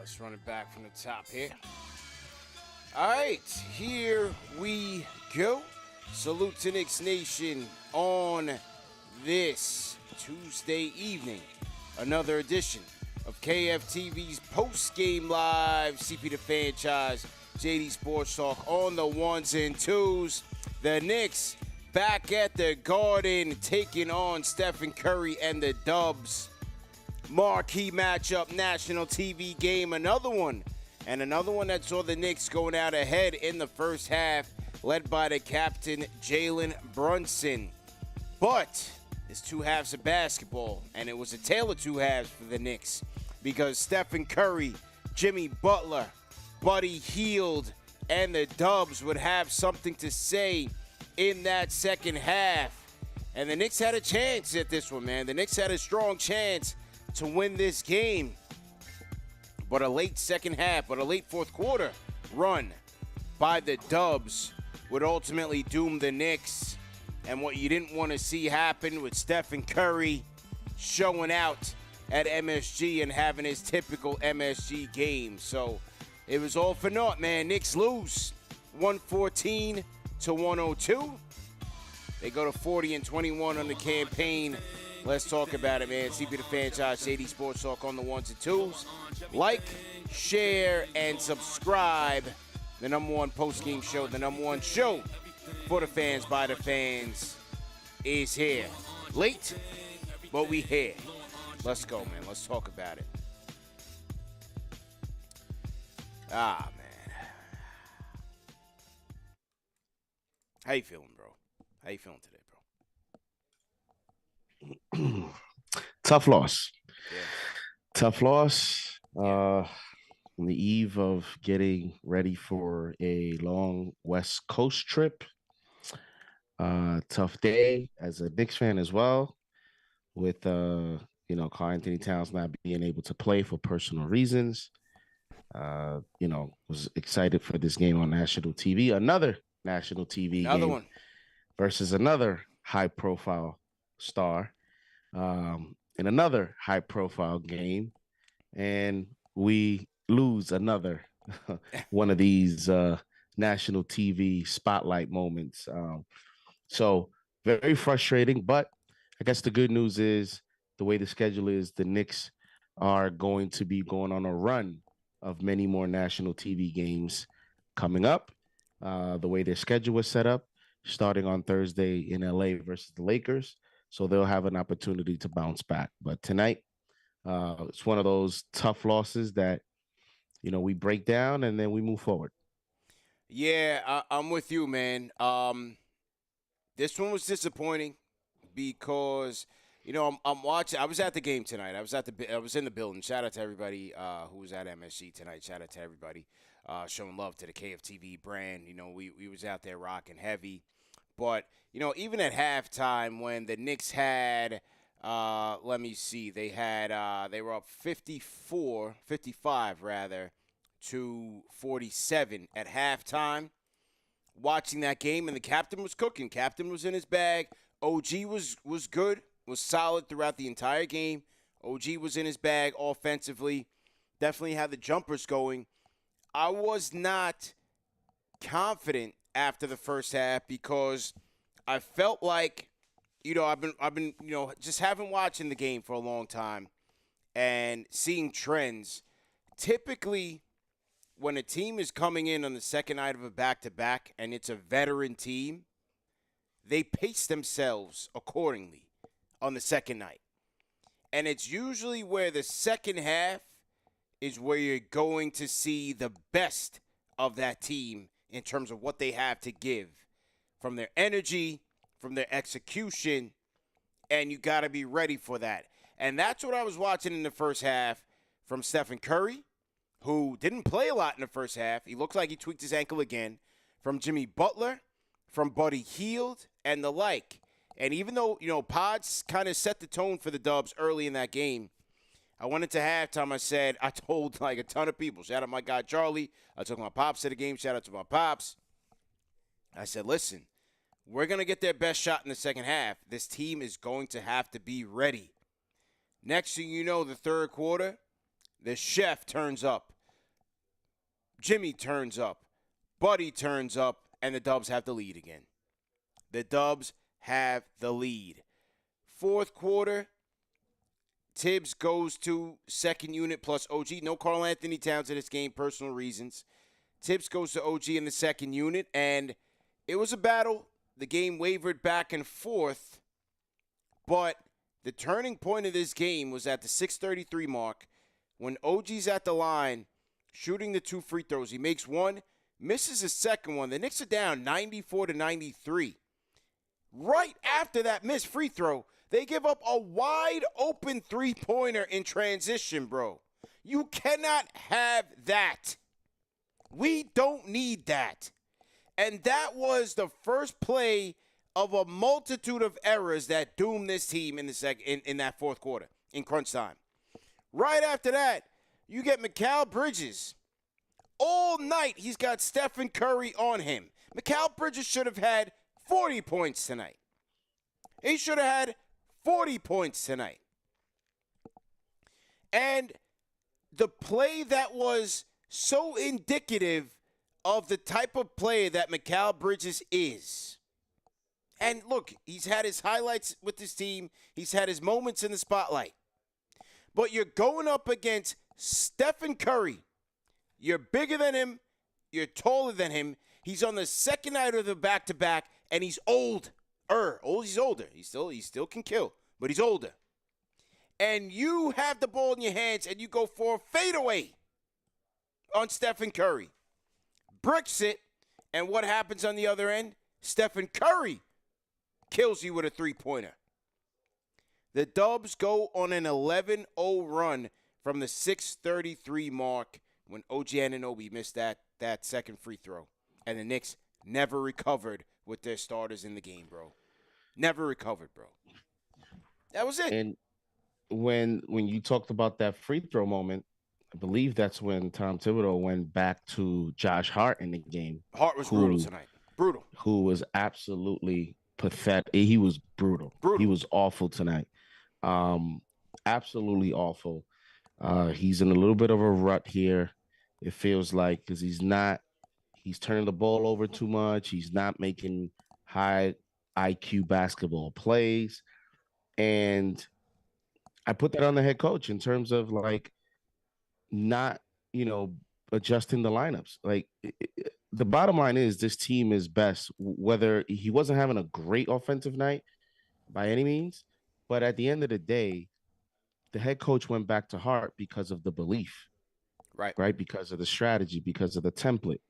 Let's run it back from the top here. All right, here we go. Salute to Knicks Nation on this Tuesday evening. Another edition of KFTV's post-game live. CP the Franchise, JD Sports Talk on the ones and twos. The Knicks back at the Garden taking on Steph Curry and the Dubs. Marquee matchup, national TV game, another one. And another one that saw the Knicks going out ahead in the first half, led by the captain, Jalen Brunson. But it's two halves of basketball, and it was a tale of two halves for the Knicks because Stephen Curry, Jimmy Butler, Buddy Hield, and the Dubs would have something to say in that second half. And the Knicks had a chance at this one, man. The Knicks had a strong chance to win this game. But a late second half, but a late fourth quarter run by the Dubs would ultimately doom the Knicks. And what you didn't want to see happen with Stephen Curry showing out at MSG and having his typical MSG game. So it was all for naught, man. Knicks lose 114-102. They go to 40-21 on the campaign. Let's talk about it, man. CP the Franchise, JD Sports Talk on the ones and twos. Like, share, and subscribe. The number one post-game show, the number one show for the fans, by the fans, is here. Late, but we here. Let's go, man. Let's talk about it. Ah, man. How you feeling, bro? How you feeling today, bro? Tough loss. Yeah. Tough loss. On the eve of getting ready for a long West Coast trip. Tough day as a Knicks fan as well, with Karl Anthony Towns not being able to play for personal reasons. Was excited for this game on national TV. Another national TV game one versus another high-profile star in another high-profile game, and we lose another one of these national TV spotlight moments. So very frustrating, but I guess the good news is the way the schedule is, the Knicks are going to be going on a run of many more national TV games coming up. The way their schedule was set up, starting on Thursday in LA versus the Lakers. So they'll have an opportunity to bounce back. But tonight, it's one of those tough losses that, we break down and then we move forward. Yeah, I'm with you, man. This one was disappointing because, I'm watching. I was at the game tonight. I was in the building. Shout out to everybody who was at MSG tonight. Shout out to everybody showing love to the KFTV brand. We was out there rocking heavy. But, even at halftime when the Knicks had, let me see, they were up 55 to 47 at halftime. Watching that game, and the captain was cooking. Captain was in his bag. OG was good, was solid throughout the entire game. OG was in his bag offensively. Definitely had the jumpers going. I was not confident after the first half because I felt like, I've been just haven't watching the game for a long time and seeing trends. Typically, when a team is coming in on the second night of a back-to-back and it's a veteran team, they pace themselves accordingly on the second night. And it's usually where the second half is where you're going to see the best of that team in terms of what they have to give from their energy, from their execution, and you got to be ready for that. And that's what I was watching in the first half from Stephen Curry, who didn't play a lot in the first half. He looked like he tweaked his ankle again. From Jimmy Butler, from Buddy Hield, and the like. And even though, Pods kind of set the tone for the Dubs early in that game, I went into halftime, I told like a ton of people, shout out my guy Charlie, I took my pops to the game, shout out to my pops. I said, listen, we're going to get their best shot in the second half. This team is going to have to be ready. Next thing you know, the third quarter, the chef turns up. Jimmy turns up. Buddy turns up, and the Dubs have the lead again. The Dubs have the lead. Fourth quarter, Tibbs goes to second unit plus OG. No Karl Anthony Towns in this game, personal reasons. Tibbs goes to OG in the second unit, and it was a battle. The game wavered back and forth, but the turning point of this game was at the 6:33 mark when OG's at the line shooting the 2 free throws. He makes one, misses his second one. The Knicks are down 94-93. Right after that missed free throw, they give up a wide open three-pointer in transition, bro. You cannot have that. We don't need that. And that was the first play of a multitude of errors that doomed this team in that fourth quarter in crunch time. Right after that, you get Mikal Bridges. All night, he's got Stephen Curry on him. Mikal Bridges should have had 40 points tonight. He should have had 40 points tonight. And the play that was so indicative of the type of player that Mikal Bridges is. And look, he's had his highlights with this team. He's had his moments in the spotlight. But you're going up against Stephen Curry. You're bigger than him. You're taller than him. He's on the second night of the back-to-back, and he's older. He's older. He still can kill, but he's older. And you have the ball in your hands, and you go for a fadeaway on Stephen Curry. Bricks it, and what happens on the other end? Stephen Curry kills you with a three-pointer. The Dubs go on an 11-0 run from the 6:33 mark when OG Anunoby missed that second free throw. And the Knicks never recovered with their starters in the game, bro. Never recovered, bro. That was it. And when you talked about that free throw moment, I believe that's when Tom Thibodeau went back to Josh Hart in the game. Hart was brutal tonight. Brutal. Who was absolutely pathetic. He was brutal. He was awful tonight. Absolutely awful. He's in a little bit of a rut here, it feels like, because he's turning the ball over too much. He's not making high IQ basketball plays. And I put that on the head coach in terms of like not, adjusting the lineups. Like the bottom line is this team is best, whether he wasn't having a great offensive night by any means, but at the end of the day, the head coach went back to Hart because of the belief, right? Because of the strategy, because of the template.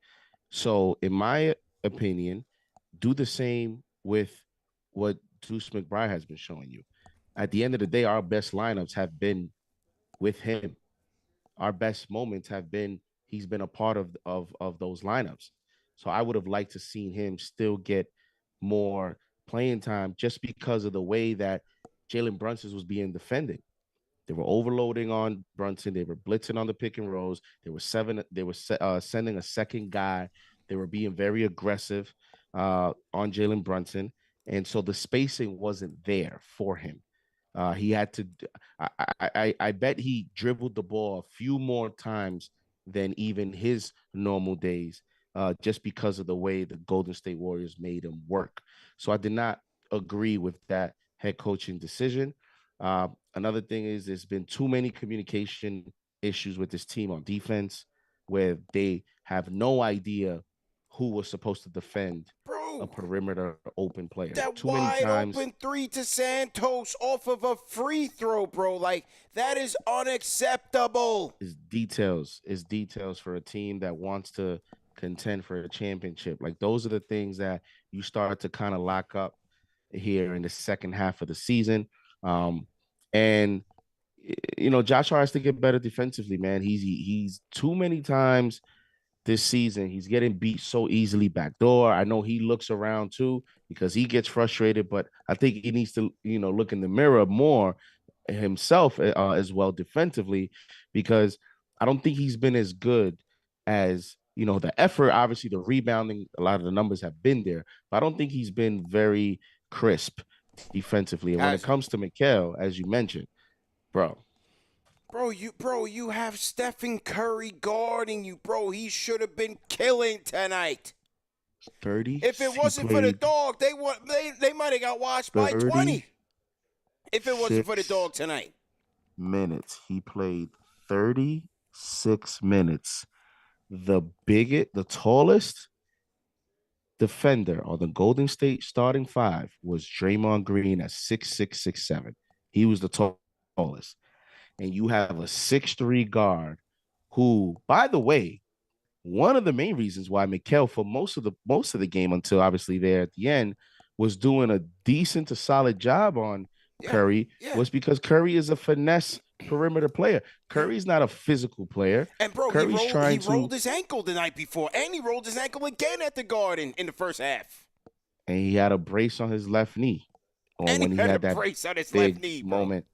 So in my opinion, do the same with what Deuce McBride has been showing you. At the end of the day, our best lineups have been with him. Our best moments have been he's been a part of those lineups. So I would have liked to seen him still get more playing time just because of the way that Jalen Brunson was being defended. They were overloading on Brunson. They were blitzing on the pick and rolls. They were sending a second guy. They were being very aggressive on Jalen Brunson. And so the spacing wasn't there for him. He had to. I bet he dribbled the ball a few more times than even his normal days, just because of the way the Golden State Warriors made him work. So I did not agree with that head coaching decision. Another thing is there's been too many communication issues with this team on defense, where they have no idea who was supposed to defend a perimeter open player. That too many times. Open three to Santos off of a free throw, bro. Like, that is unacceptable. It's details for a team that wants to contend for a championship. Like, those are the things that you start to kind of lock up here in the second half of the season. And Josh Hart has to get better defensively, man. He's too many times this season, he's getting beat so easily backdoor. I know he looks around too because he gets frustrated, but I think he needs to, look in the mirror more himself as well defensively, because I don't think he's been as good as, the effort. Obviously, the rebounding, a lot of the numbers have been there, but I don't think he's been very crisp defensively. And when it comes to Mikal, as you mentioned, bro, You have Stephen Curry guarding you, bro. He should have been killing tonight. 30. If it He wasn't for the played dog, they might have got watched by 20. If it wasn't for the 36 dog tonight. minutes. He played 36 minutes. The tallest defender on the Golden State starting five was Draymond Green at 6'6", 6'7". He was the tallest. And you have a 6'3" guard who, by the way, one of the main reasons why Mikal for most of the game until obviously there at the end was doing a decent to solid job on Yeah, Curry yeah. was because Curry is a finesse perimeter player. Curry's not a physical player. And bro, Curry's he trying rolled to, his ankle the night before, and he rolled his ankle again at the Garden in the first half. and he had a brace on his left knee, or And when he he had a had that brace on his left big knee, bro. moment.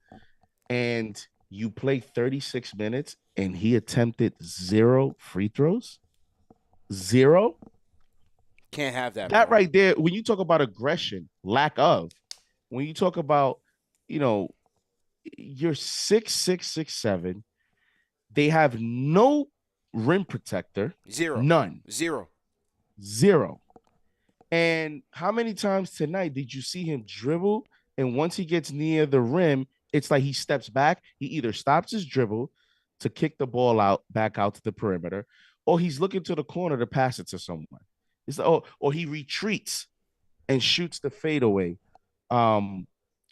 And you play 36 minutes, and he attempted 0 free throws. 0. Can't have that, That bro. right there, when you talk about aggression, lack of, when you talk about, you know, you're 6'6", 6'7", they have no rim protector. Zero. None. Zero. 0. And how many times tonight did you see him dribble? And once he gets near the rim, it's like he steps back. He either stops his dribble to kick the ball out back out to the perimeter, or he's looking to the corner to pass it to someone. It's or he retreats and shoots the fadeaway,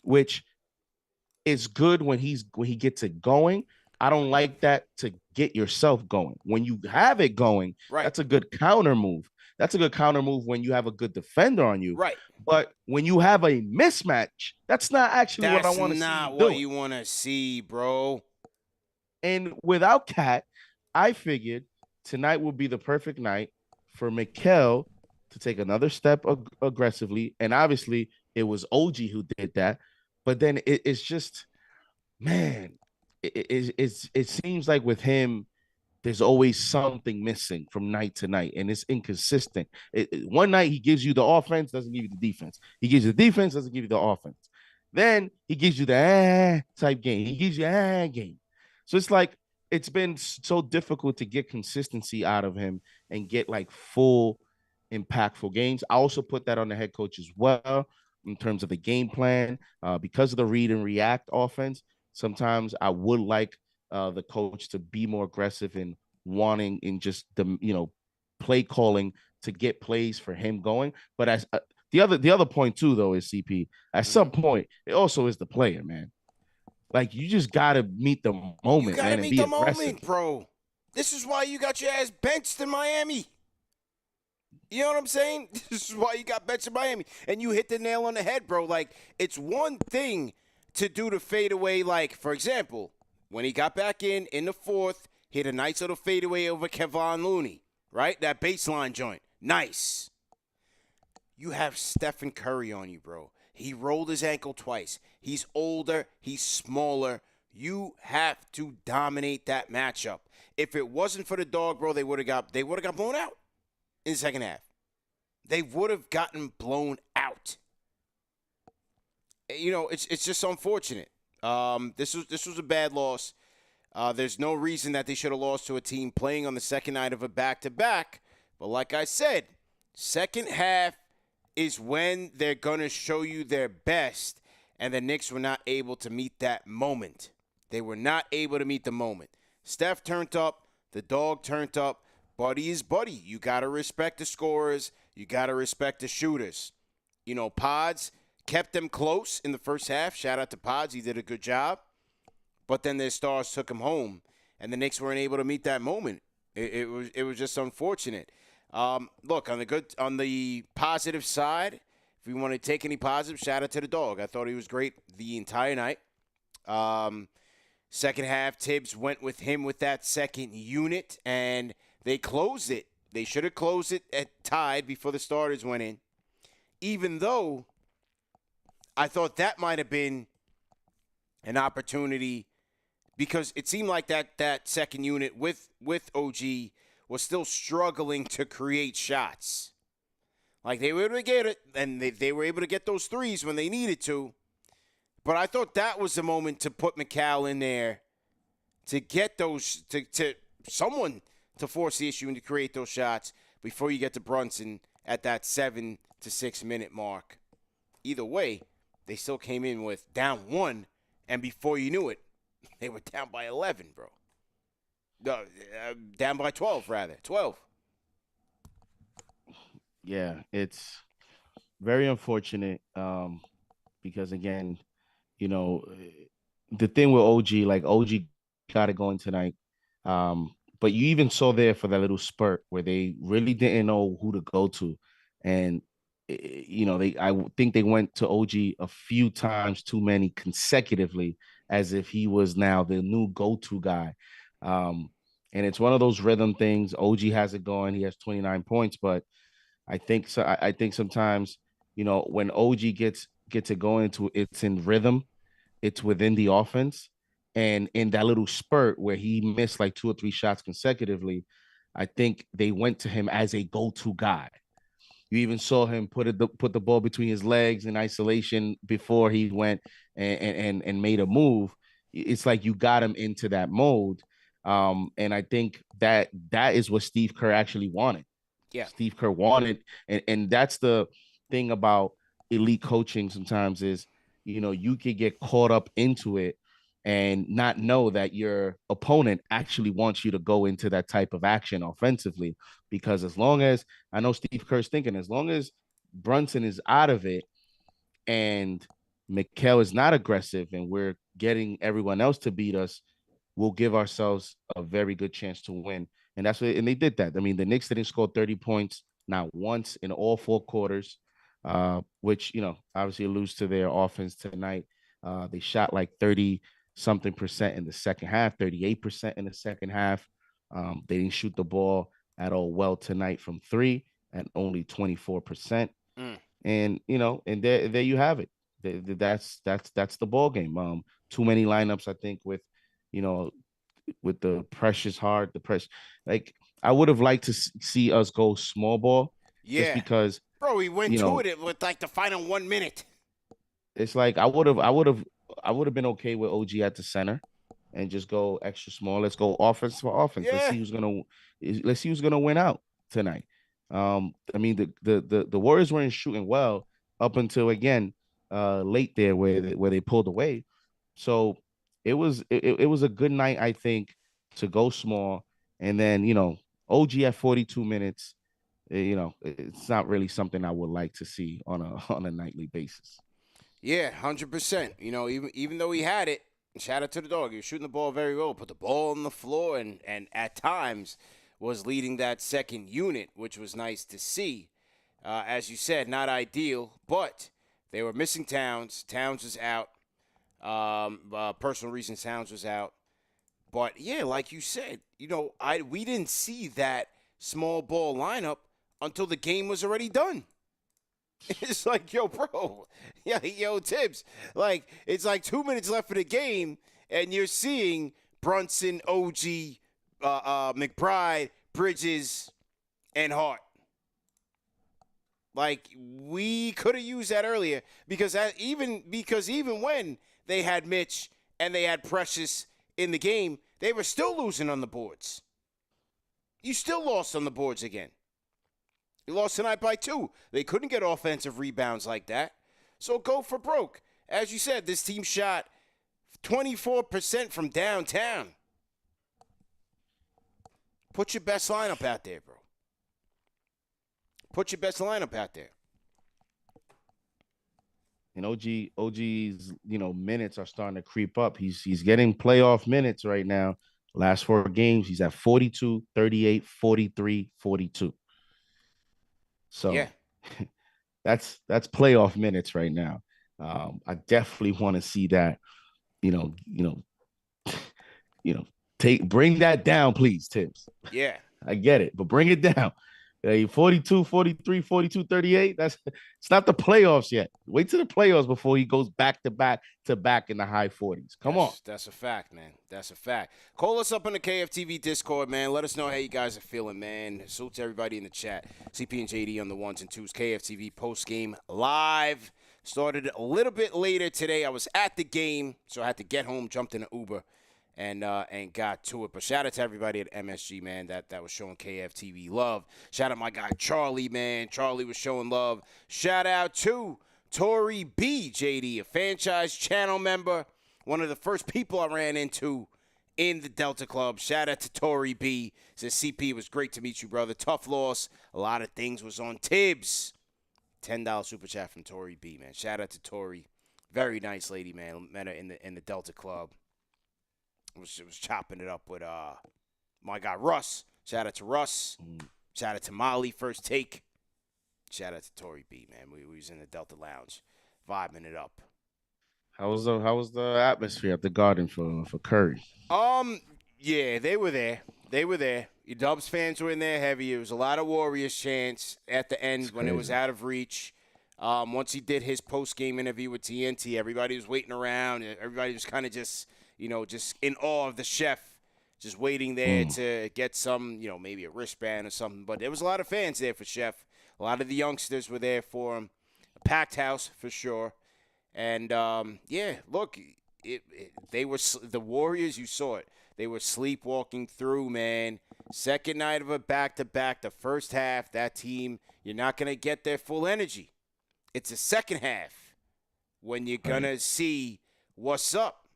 which is good when he gets it going. I don't like that to get yourself going. When you have it going, Right. that's a good counter move. That's a good counter move when you have a good defender on you. Right. But when you have a mismatch, that's not actually what I want to see. That's not what you want to see, bro. And without Cat, I figured tonight will be the perfect night for Mikal to take another step aggressively. And obviously, it was OG who did that. But then it's just, man, it seems like with him, there's always something missing from night to night, and it's inconsistent. One night he gives you the offense, doesn't give you the defense. He gives you the defense, doesn't give you the offense. Then he gives you the type game. He gives you game. So it's like it's been so difficult to get consistency out of him and get like full impactful games. I also put that on the head coach as well in terms of the game plan because of the read and react offense. Sometimes I would like the coach to be more aggressive in wanting in just the play calling to get plays for him going. But as the other point too, though, is CP. At some point, it also is the player, man. Like you just gotta meet the moment, You gotta man, and meet be the aggressive. moment, bro. This is why you got your ass benched in Miami. You know what I'm saying? This is why you got benched in Miami. And you hit the nail on the head, bro. Like, it's one thing to do the fadeaway, like, for example, when he got back in the fourth, hit a nice little fadeaway over Kevon Looney, right? That baseline joint. Nice. You have Stephen Curry on you, bro. He rolled his ankle twice. He's older. He's smaller. You have to dominate that matchup. If it wasn't for the dog, bro, they would have got blown out in the second half. They would have gotten blown out. You know, it's just unfortunate. This was a bad loss. There's no reason that they should have lost to a team playing on the second night of a back-to-back. But like I said, second half is when they're going to show you their best, and the Knicks were not able to meet that moment. They were not able to meet the moment. Steph turned up. The dog turned up. Buddy is buddy. You got to respect the scorers. You got to respect the shooters. You know, Pods kept them close in the first half. Shout out to Pods. He did a good job. But then their stars took him home, and the Knicks weren't able to meet that moment. It was just unfortunate. Look, on the positive side, if you want to take any positive, shout out to the dog. I thought he was great the entire night. Second half, Tibbs went with him with that second unit, and they closed it. They should have closed it at tied before the starters went in. Even though I thought that might have been an opportunity because it seemed like that second unit with OG was still struggling to create shots. Like they were able to get it, and they were able to get those threes when they needed to. But I thought that was the moment to put McCall in there to get those to someone to force the issue and to create those shots before you get to Brunson at that 7 to 6 minute mark. Either way, they still came in with down 1, and before you knew it, they were down by 11, bro. No, down by 12, rather. 12. Yeah, it's very unfortunate because, again, you know, the thing with OG, like OG got it going tonight. But you even saw there for that little spurt where they really didn't know who to go to. And I think they went to OG a few times too many consecutively, as if he was now the new go-to guy. And it's one of those rhythm things. OG has it going. He has 29 points, but I think so. I think sometimes, when OG gets it going to it's in rhythm, it's within the offense. And in that little spurt where he missed like 2 or 3 shots consecutively, I think they went to him as a go-to guy. You even saw him put the ball between his legs in isolation before he went and made a move. It's like you got him into that mode. And I think that is what Steve Kerr actually wanted. Yeah. Steve Kerr wanted, and that's the thing about elite coaching sometimes is, you could get caught up into it and not know that your opponent actually wants you to go into that type of action offensively. Because as long as, I know Steve Kerr's thinking, as long as Brunson is out of it and Mikal is not aggressive and we're getting everyone else to beat us, we'll give ourselves a very good chance to win. And and they did that. I mean, the Knicks didn't score 30 points, not once in all 4 quarters, which, obviously alludes to their offense tonight. They shot like 30 something percent in the second half, 38% in the second half. They didn't shoot the ball at all well tonight from 3 at only 24%. And, and there you have it. That's the ball game. Too many lineups, I think, you know, with the precious hard, the press. Like, I would have liked to see us go small ball, just Yeah. because, Bro, we went to it with like the final 1 minute. it's like I would have been okay with OG at the center and just go extra small. Let's go offense for offense. Yeah. Let's see who's gonna win out tonight. I mean, the Warriors weren't shooting well up until, again, late there where they pulled away. So it was a good night, I think, to go small. And then, OG at 42 minutes, it's not really something I would like to see on a nightly basis. Yeah, 100%. Even though he had it, shout out to the dog. He was shooting the ball very well, put the ball on the floor, and at times was leading that second unit, which was nice to see. As you said, not ideal, but they were missing Towns. Towns was out. Personal reasons, Towns was out. But yeah, like you said, we didn't see that small ball lineup until the game was already done. It's like, yo, bro, yeah, yo, Tibbs, like, it's like 2 minutes left for the game, and you're seeing Brunson, OG, McBride, Bridges, and Hart. Like, we could have used that earlier because even when they had Mitch and they had Precious in the game, they were still losing on the boards. You still lost on the boards again. You lost tonight by 2. They couldn't get offensive rebounds like that. So go for broke. As you said, this team shot 24% from downtown. Put your best lineup out there, bro. Put your best lineup out there. And OG's, minutes are starting to creep up. He's getting playoff minutes right now. Last 4 games, he's at 42, 38, 43, 42. So yeah. that's playoff minutes right now. I definitely want to see that, bring that down, please, Tibbs. Yeah. I get it, but bring it down. 42, 43, 42, 38. It's not the playoffs yet. Wait till the playoffs before he goes back to back in the high 40s. Come on. That's a fact, man. That's a fact. Call us up on the KFTV Discord, man. Let us know how you guys are feeling, man. Salute to everybody in the chat. CP and JD on the 1s and 2s. KFTV post-game live. Started a little bit later today. I was at the game, so I had to get home, jumped in an Uber, and got to it. But shout out to everybody at MSG, man, that was showing KFTV love. Shout out my guy Charlie, man. Charlie was showing love. Shout out to Tori B, JD, a franchise channel member, one of the first people I ran into in the Delta Club. Shout out to Tori B. Says CP, it was great to meet you, brother. Tough loss. A lot of things was on Tibbs. $10 super chat from Tori B, man. Shout out to Tori. Very nice lady, man. Met her in the Delta Club. Was chopping it up with my guy Russ. Shout out to Russ. Shout out to Molly, first take. Shout out to Tori B, man. We was in the Delta Lounge, vibing it up. How was the atmosphere at the Garden for Curry? Yeah, they were there. Your Dubs fans were in there heavy. It was a lot of Warriors chants at the end when it was out of reach. Once he did his post-game interview with TNT, everybody was waiting around. Everybody was kind of just in awe of the chef, just waiting there to get some, maybe a wristband or something. But there was a lot of fans there for Chef. A lot of the youngsters were there for him. A packed house for sure. And, look, they were the Warriors, you saw it. They were sleepwalking through, man. Second night of a back-to-back, the first half, that team, you're not going to get their full energy. It's the second half when you're going to see what's up.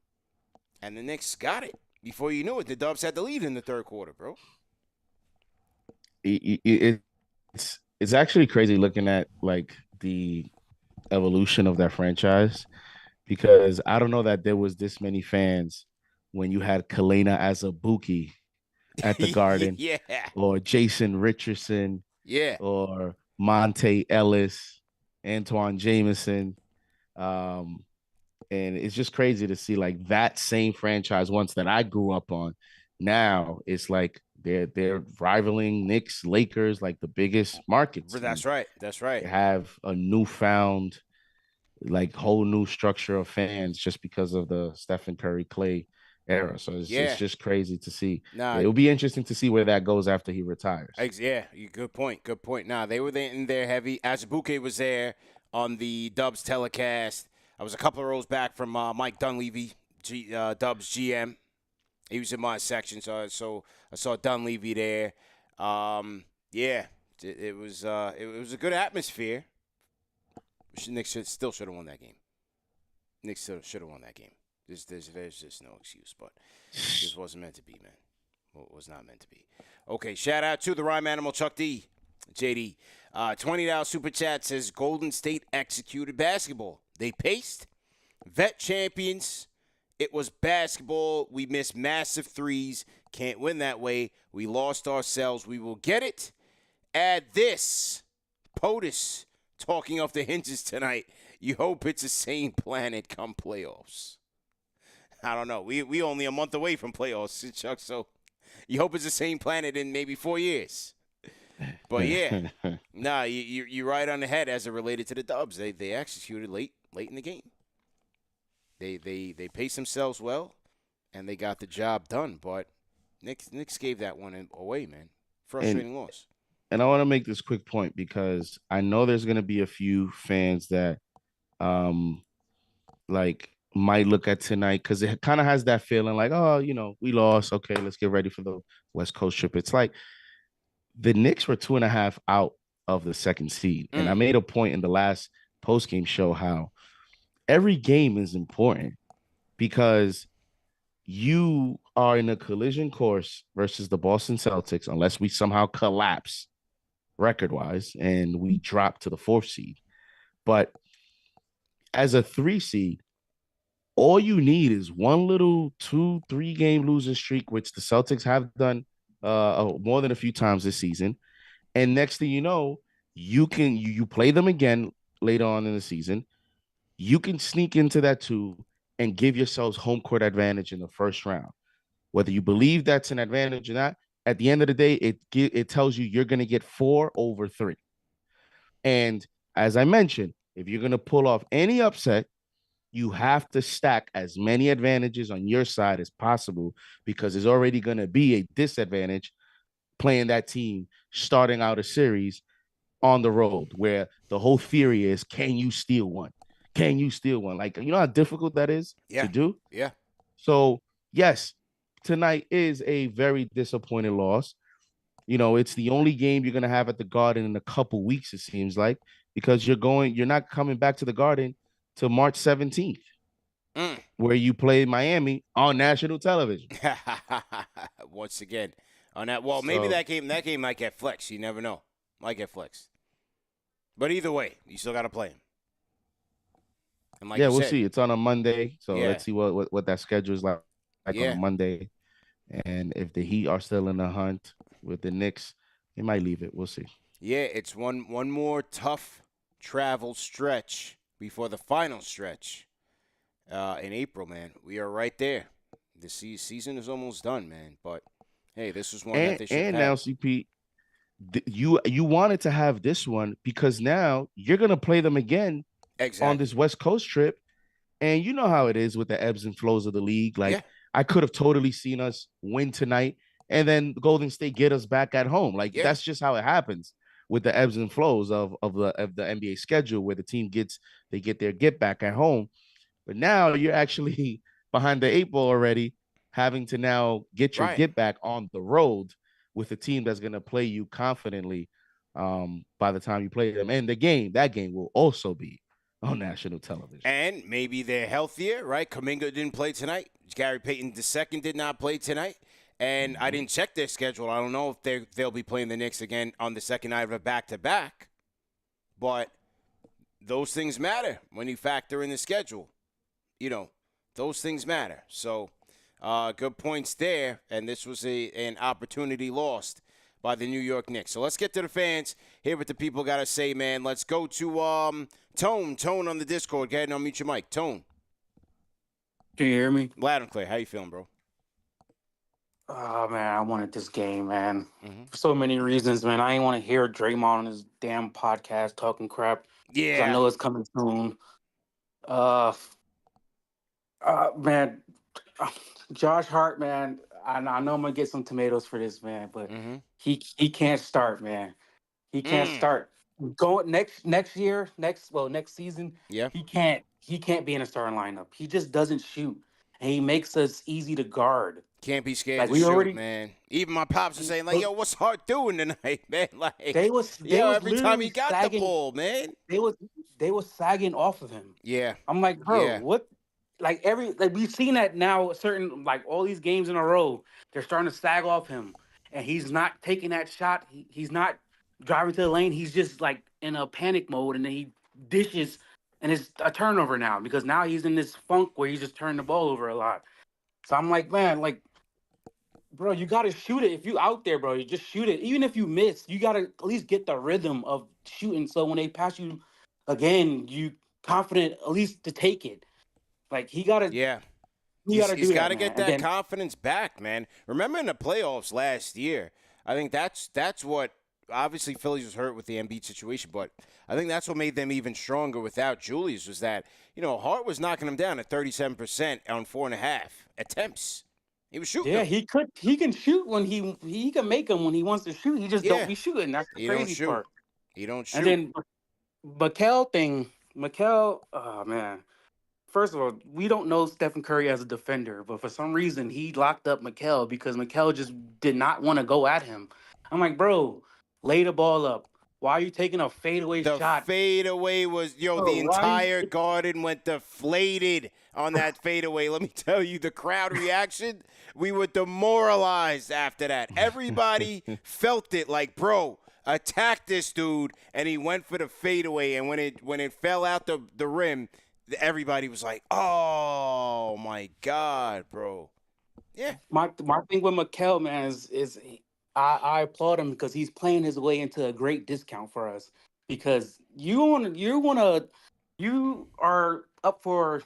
And the Knicks got it. Before you knew it, the Dubs had the lead in the third quarter, bro. It's actually crazy looking at, like, the evolution of that franchise, because I don't know that there was this many fans when you had Kalena as a Buki at the Garden, yeah, or Jason Richardson, yeah, or Monte Ellis, Antoine Jameson, and it's just crazy to see, like, that same franchise once that I grew up on. Now it's like they're rivaling Knicks, Lakers, like the biggest markets. That's right. They have a newfound, like, whole new structure of fans just because of the Stephen Curry Clay era. So it's just crazy to see. It'll be interesting to see where that goes after he retires. Yeah, good point. They were in there heavy. Azubuike was there on the Dubs telecast. I was a couple of rows back from Mike Dunleavy, Dubs GM. He was in my section, so I saw Dunleavy there. It was a good atmosphere. Knicks still should have won that game. Knicks still should have won that game. There's just no excuse, but this wasn't meant to be, man. Well, it was not meant to be. Okay, shout out to the Rhyme Animal, Chuck D, JD. $20 super chat says Golden State executed basketball. They paced. Vet champions. It was basketball. We missed massive threes. Can't win that way. We lost ourselves. We will get it. Add this. POTUS talking off the hinges tonight. You hope it's the same planet come playoffs. I don't know. We only a month away from playoffs, Chuck, so you hope it's the same planet in maybe 4 years. But, yeah. You're right on the head as it related to the Dubs. They executed late in the game. They paced themselves well, and they got the job done. But Knicks gave that one away, man. Frustrating loss. And I want to make this quick point because I know there's going to be a few fans that, might look at tonight because it kind of has that feeling like, oh, we lost. Okay, let's get ready for the West Coast trip. It's like the Knicks were 2.5 out of the second seed. And I made a point in the last post-game show how every game is important because you are in a collision course versus the Boston Celtics unless we somehow collapse record-wise and we drop to the 4th seed. But as a 3 seed, all you need is one little 2-3 game losing streak, which the Celtics have done more than a few times this season. And next thing you know, you play them again later on in the season. You can sneak into that 2 and give yourselves home court advantage in the first round. Whether you believe that's an advantage or not, at the end of the day, it tells you you're going to get 4 over 3. And as I mentioned, if you're going to pull off any upset, you have to stack as many advantages on your side as possible because there's already going to be a disadvantage playing that team starting out a series on the road where the whole theory is, can you steal one? Can you steal one? Like, you know how difficult that is to do? Yeah. So, yes, tonight is a very disappointing loss. You know, it's the only game you're gonna have at the Garden in a couple weeks, it seems like, because you're not coming back to the Garden till March 17th, Mm. where you play Miami on national television. Once again, on that. Well, maybe So that game might get flexed. You never know. Might get flexed. But either way, you still got to play him. And like yeah, you we'll said, see. It's on a Monday, so yeah, let's see what that schedule is like on a yeah, Monday. And if the Heat are still in the hunt with the Knicks, they might leave it. We'll see. yeah. It's one more tough travel stretch before the final stretch in April, man. We are right there. The season is almost done, man. But hey, this is one that they should have And now, had. CP, you wanted to have this one because now you're gonna play them again on this Exactly. West Coast trip. And you know how it is with the ebbs and flows of the league. Yeah. Like I could have totally seen us win tonight and then Golden State get us back at home. Like Yeah. that's just how it happens with the ebbs and flows of the NBA schedule, where the team they get their get back at home. But now you're actually behind the eight ball already, having to now get your Right. get back on the road with a team that's going to play you confidently by the time you play them. And that game will also be on national television. And maybe they're healthier, right? Kuminga didn't play tonight. Gary Payton II did not play tonight. And I Mhm. didn't check their schedule. I don't know if they'll be playing the Knicks again on the second night of a back-to-back. But those things matter when you factor in the schedule. You know, those things matter. So good points there. And this was an opportunity lost by the New York Knicks. So let's get to the fans. Hear what the people got to say, man. Let's go to Tone. Tone on the Discord. Go ahead and unmute your mic. Tone. Can you hear me? Loud and clear. How you feeling, bro? Oh man, I wanted this game, man. Mm-hmm. For so many reasons, man. I ain't want to hear Draymond on his damn podcast talking crap because I Yeah. know it's coming soon. Uh, man, Josh Hart, man. I know I'm gonna get some tomatoes for this, man, but Mm-hmm. he can't start, man. He can't start. Going next year, next season, Yeah. he can't be in a starting lineup. He just doesn't shoot, and he makes us easy to guard. Can't be scared Like to we shoot, already, man. Even my pops are saying, like, yo, what's Hart doing tonight, man? Like, they yo, was every time he literally got the sagging. ball, man. They was they was sagging off of him. Yeah. I'm like, bro, Yeah. what? Like we've seen that now. Certain like all these games in a row, they're starting to sag off him, and he's not taking that shot. He's not driving to the lane. He's just like in a panic mode, and then he dishes, and it's a turnover now because now he's in this funk where he's just turning the ball over a lot. So I'm like, man, like, bro, you gotta shoot it. If you out there, bro, you just shoot it. Even if you miss, you gotta at least get the rhythm of shooting. So when they pass you again, you confident at least to take it. Like Yeah. he gotta He's do got that, to man. get And that then confidence back, man. Remember in the playoffs last year, I think that's what obviously Phillies was hurt with the Embiid situation, but I think that's what made them even stronger without Julius was that, Hart was knocking him down at 37% on 4.5 attempts. He was shooting yeah, them. he can shoot when he can make them when he wants to shoot. He just don't Yeah. be shooting. That's the He don't crazy shoot. part. He don't And shoot. then Mikel, oh man. First of all, we don't know Stephen Curry as a defender, but for some reason he locked up Mikel because Mikel just did not want to go at him. I'm like, bro, lay the ball up. Why are you taking a fadeaway The shot? fadeaway was, the Bro, why are you entire garden went deflated on that fadeaway. Let me tell you, the crowd reaction, we were demoralized after that. Everybody felt it like, bro, attack this dude, and he went for the fadeaway, and when it fell out the rim, everybody was like, oh, my God, bro. Yeah. my thing with Mikel, man, I applaud him because he's playing his way into a great discount for us. Because you are up for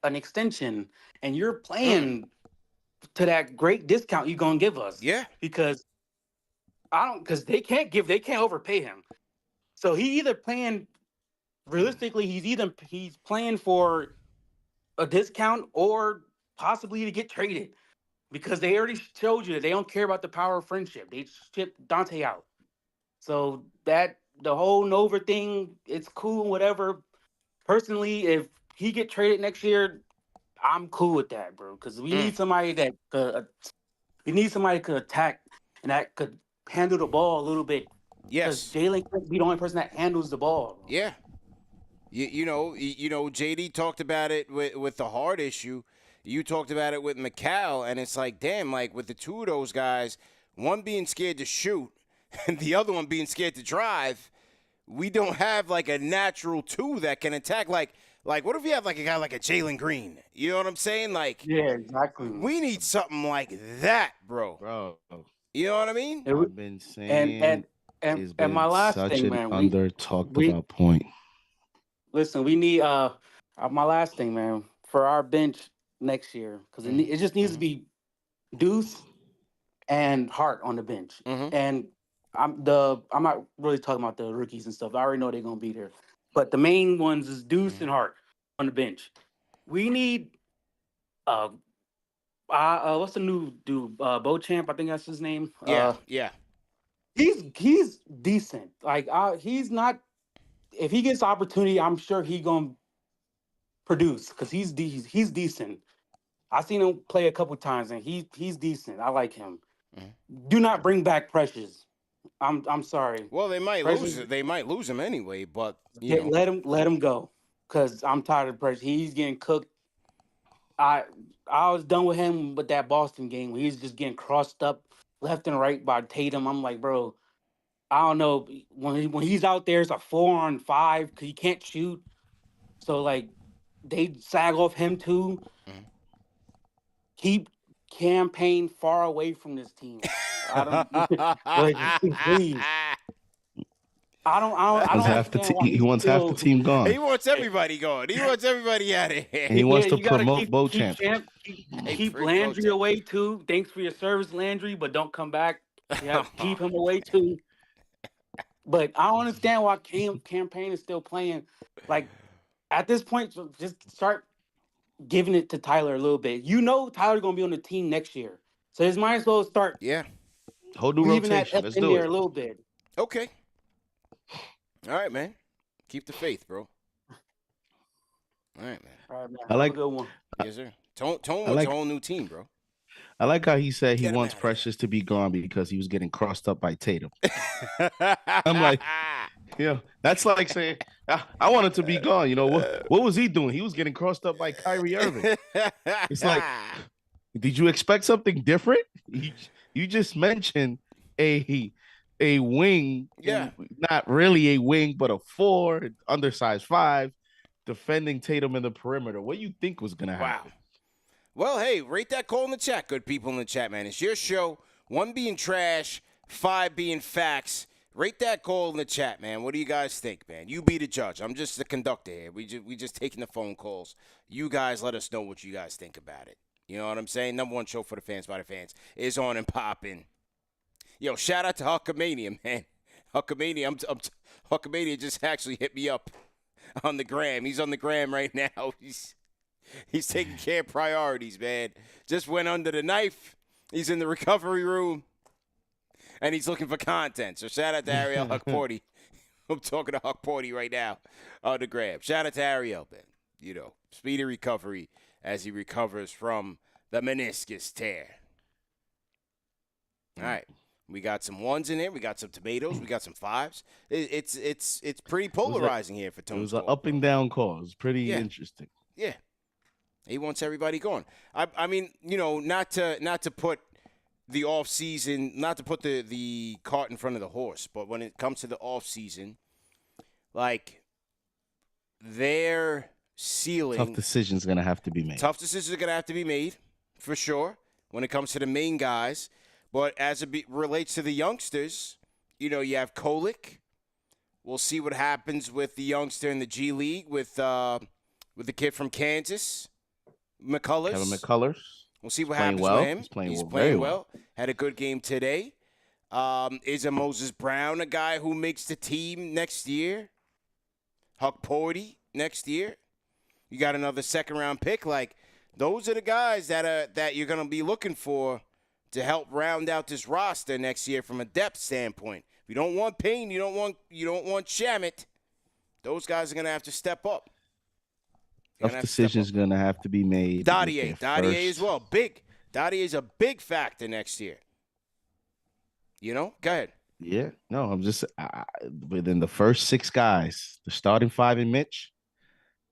an extension and you're playing to that great discount you're gonna give us. Yeah. Because because they can't overpay him. So he either playing realistically, he's playing for a discount or possibly to get traded. Because they already showed you that they don't care about the power of friendship. They shipped Dante out. So that the whole Nova thing, it's cool, whatever. Personally, if he get traded next year, I'm cool with that, bro. Because we need somebody that could attack and that could handle the ball a little bit. Because Yes. Jalen can't be the only person that handles the ball. Bro. Yeah. JD talked about it with the heart issue. You talked about it with McCall, and it's like, damn, like with the two of those guys, one being scared to shoot and the other one being scared to drive, we don't have like a natural two that can attack. Like what if you have like a guy like a Jalen Green? You know what I'm saying? Like, Yeah, exactly. we need something like that, bro. Bro, You know what I mean? I've been saying it's been my last such thing, an man. under talked about point. Listen, we need my last thing, man, for our bench next year because it just needs to be Deuce and Hart on the bench. And I'm not really talking about the rookies and stuff. I already know they're gonna be there, but the main ones is Deuce and Hart on the bench. We need what's the new dude? Beauchamp, I think that's his name. Yeah. He's decent. Like he's not. If he gets the opportunity, I'm sure he gonna produce because he's decent. I've seen him play a couple times and he's decent. I like him. Do not bring back Precious. I'm sorry. Well, they might lose it. They might lose him anyway, but you know. Let him go because I'm tired of Precious. He's getting cooked. I was done with him with that Boston game. He's just getting crossed up left and right by Tatum. I'm like, bro, I don't know when he's out there. It's a 4-on-5 because he can't shoot. So like, they sag off him too. Keep campaign far away from this team. I don't please. I don't half he wants half the team gone. He wants everybody going. He wants everybody out of here. And he wants to promote Beauchamp. Keep Landry away too. Thanks for your service, Landry, but don't come back. Keep him away too. But I don't understand why campaign is still playing. Like at this point, just start giving it to Tyler a little bit. You know Tyler's gonna be on the team next year, so his might as well start. Yeah, whole new rotation. Let's do it a little bit. Okay. All right, man. Keep the faith, bro. All right, man. All right, man. I like a good one. Yes, sir. Tone wants a whole new team, bro. I like how he said he wants Precious to be gone because he was getting crossed up by Tatum. I'm like, that's like saying I want it to be gone. You know what was he doing? He was getting crossed up by Kyrie Irving. It's like, did you expect something different? You just mentioned a wing, not really a wing, but a 4, undersized 5, defending Tatum in the perimeter. What do you think was gonna happen? Wow. Well, hey, rate that call in the chat, good people in the chat, man. It's your show. 1 being trash, 5 being facts. Rate that call in the chat, man. What do you guys think, man? You be the judge. I'm just the conductor here. We just taking the phone calls. You guys let us know what you guys think about it. You know what I'm saying? Number 1 show for the fans by the fans is on and popping. Yo, shout out to Hulkamania, man. Hulkamania just actually hit me up on the gram. He's on the gram right now. He's taking care of priorities, man. Just went under the knife. He's in the recovery room. And he's looking for content. So shout out to Ariel Huckporty. I'm talking to Huckporty right now on the gram. Shout out to Ariel, man. You know, speedy recovery as he recovers from the meniscus tear. All right. We got some 1s in there. We got some tomatoes. We got some 5s. It's pretty polarizing here for Tony. It was an up and down call. It was pretty interesting. Yeah. He wants everybody going. I mean, you know, not to put the off season, not to put the cart in front of the horse, but when it comes to the off season, like their ceiling, tough decisions are gonna have to be made. Tough decisions are gonna have to be made, for sure, when it comes to the main guys. But as it relates to the youngsters, you know, you have Kolick. We'll see what happens with the youngster in the G League with the kid from Kansas. McCullers. Kevin McCullers. We'll see what happens with him. He's playing well. Had a good game today. Is a Moses Brown a guy who makes the team next year? Huckporty next year? You got another second-round pick. Like, those are the guys that you're going to be looking for to help round out this roster next year from a depth standpoint. If you don't want Payne, you don't want Shamet, those guys are going to have to step up. Tough decisions going to have to be made. Dadier as well. Big. Dadier's a big factor next year. You know? Go ahead. Yeah. No, I'm just within the first 6 guys, the starting 5 and Mitch,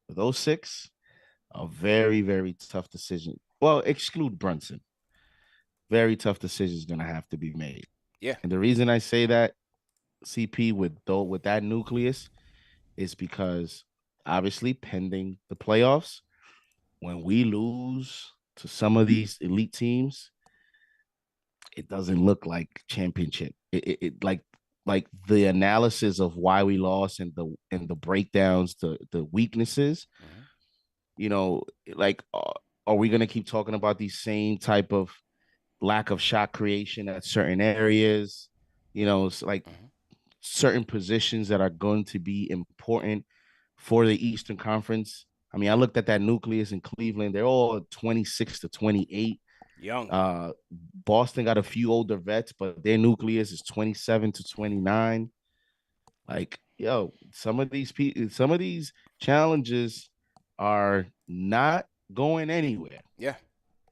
those 6, a very, very tough decision. Well, exclude Brunson. Very tough decisions going to have to be made. Yeah. And the reason I say that, CP, with that nucleus is because obviously pending the playoffs, when we lose to some of these elite teams, it doesn't look like championship. It like the analysis of why we lost and the breakdowns, the weaknesses. Mm-hmm. You know, like are we gonna keep talking about these same type of lack of shot creation at certain areas? You know, it's like certain positions that are going to be important for the Eastern Conference. I mean, I looked at that nucleus in Cleveland. They're all 26 to 28. Young. Boston got a few older vets, but their nucleus is 27 to 29. Like, yo, some of these challenges are not going anywhere. Yeah,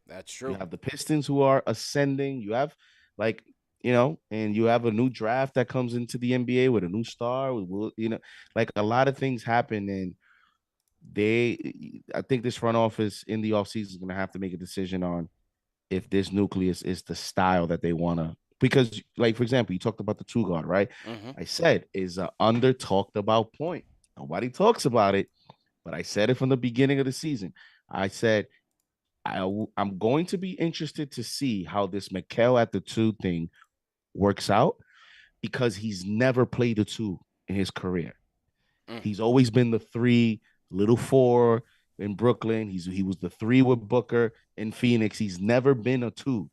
that's true. You have the Pistons who are ascending. You have, like, you know, and you have a new draft that comes into the NBA with a new star. You know, like a lot of things happen, and I think this front office in the offseason is going to have to make a decision on if this nucleus is the style that they want to. Because, like, for example, you talked about the 2 guard, right? Mm-hmm. I said is an under talked about point. Nobody talks about it, but I said it from the beginning of the season. I said I'm going to be interested to see how this Mikal at the 2 thing works out, because he's never played a 2 in his career. He's always been the 3, little 4 in Brooklyn. He was the 3 with Booker in Phoenix. He's never been a 2.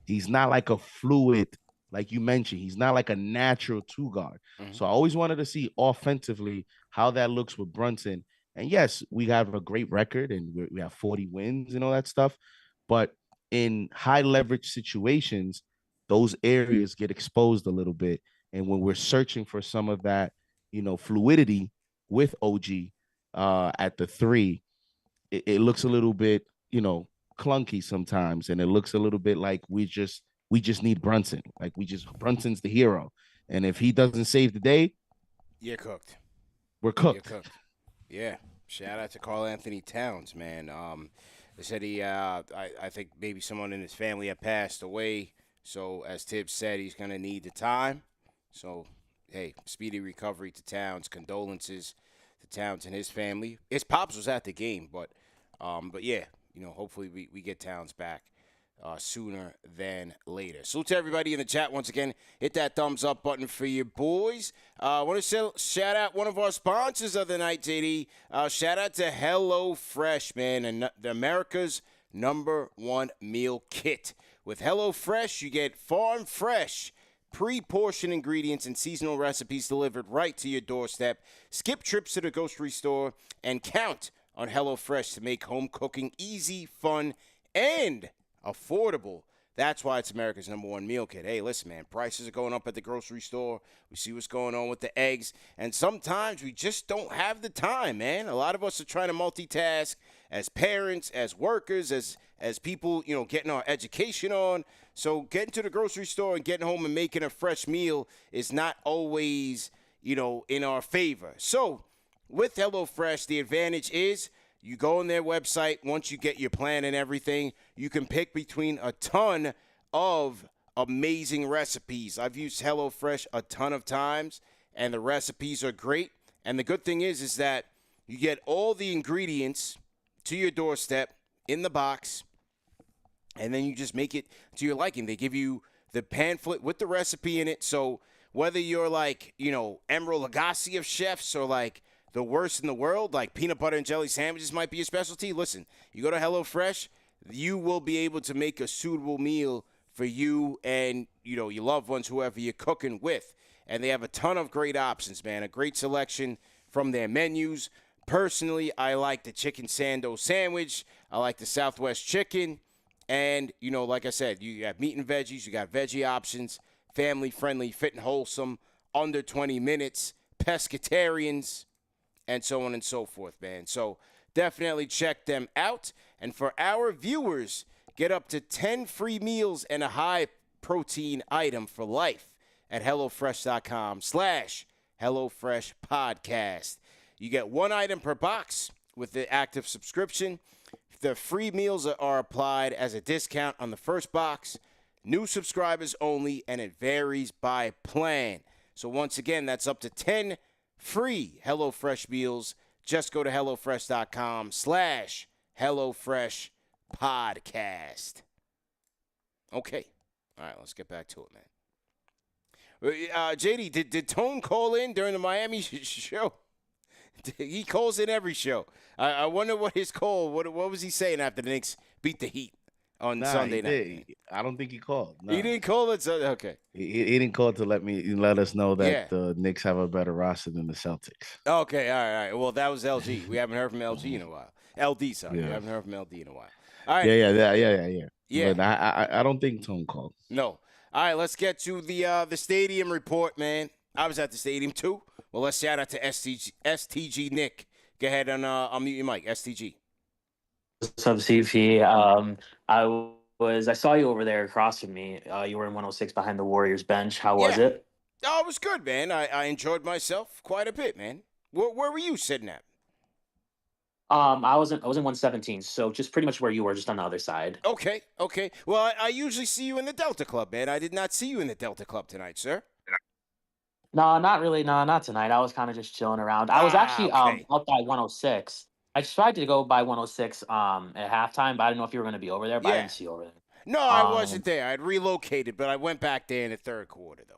He's not like a fluid, like you mentioned. He's not like a natural 2 guard. Mm-hmm. So I always wanted to see offensively how that looks with Brunson. And yes, we have a great record and we have 40 wins and all that stuff. But in high leverage situations, those areas get exposed a little bit. And when we're searching for some of that, you know, fluidity with OG at the 3, it looks a little bit, you know, clunky sometimes, and it looks a little bit like we just need Brunson. Like Brunson's the hero, and if he doesn't save the day, you're cooked. We're cooked. You're cooked. Yeah. Shout out to Karl Anthony Towns, man. They said I think maybe someone in his family had passed away, so as Tibbs said, he's gonna need the time. So, hey, speedy recovery to Towns. Condolences to Towns and his family. His pops was at the game, but yeah, you know, hopefully we get Towns back sooner than later. Salute to everybody in the chat once again. Hit that thumbs up button for your boys. I want to shout out one of our sponsors of the night, JD. Shout out to HelloFresh, man, and the America's #1 meal kit. With HelloFresh, you get farm fresh, pre-portioned ingredients and seasonal recipes delivered right to your doorstep. Skip trips to the grocery store and count on HelloFresh to make home cooking easy, fun, and affordable. That's why it's America's #1 meal kit. Hey, listen, man, prices are going up at the grocery store. We see what's going on with the eggs, and sometimes we just don't have the time, man. A lot of us are trying to multitask as parents, as workers, as people, you know, getting our education on. So getting to the grocery store and getting home and making a fresh meal is not always, you know, in our favor. So with HelloFresh, the advantage is you go on their website. Once you get your plan and everything, you can pick between a ton of amazing recipes. I've used HelloFresh a ton of times, and the recipes are great. And the good thing is that you get all the ingredients to your doorstep in the box, and then you just make it to your liking. They give you the pamphlet with the recipe in it. So whether you're like, you know, Emeril Lagasse of chefs or like the worst in the world, like peanut butter and jelly sandwiches might be your specialty. Listen, you go to HelloFresh, you will be able to make a suitable meal for you and, you know, your loved ones, whoever you're cooking with. And they have a ton of great options, man, a great selection from their menus. Personally, I like the chicken sando sandwich. I like the Southwest chicken. And, you know, like I said, you have meat and veggies. You got veggie options, family-friendly, fit and wholesome, under 20 minutes, pescatarians, and so on and so forth, man. So Definitely check them out. And for our viewers, get up to 10 free meals and a high-protein item for life at HelloFresh.com/HelloFreshPodcast. You get one item per box with the active subscription. The free meals are applied as a discount on the first box. New subscribers only, and it varies by plan. So once again, that's up to 10 free HelloFresh meals. Just go to HelloFresh.com/HelloFreshPodcast. Okay. All right, let's get back to it, man. JD, did Tone call in during the Miami show? He calls in every show. I wonder what his call, what was he saying after the Knicks beat the Heat on Sunday night? I don't think he called. Nah. He didn't call it? Okay. He didn't call to let us know that the Knicks have a better roster than the Celtics. Okay, all right. Well, that was LG. We haven't heard from LG in a while. LD, sorry. Yeah. We haven't heard from LD in a while. All right. Yeah. But I don't think Tone called. No. All right, let's get to the stadium report, man. I was at the stadium too. Well, let's shout out to STG Nick. Go ahead and unmute your mic, STG. What's up, CP? I saw you over there across from me. You were in 106 behind the Warriors bench. How was it? Oh, it was good, man. I enjoyed myself quite a bit, man. Where were you sitting at? I was in 117, so just pretty much where you were, just on the other side. Okay. Well, I usually see you in the Delta Club, man. I did not see you in the Delta Club tonight, sir. No, not really. No, not tonight. I was kind of just chilling around. I was actually okay. up by 106. I tried to go by 106 at halftime, but I didn't know if you were going to be over there, but I didn't see you over there. No, I wasn't there. I'd relocated, but I went back there in the third quarter, though.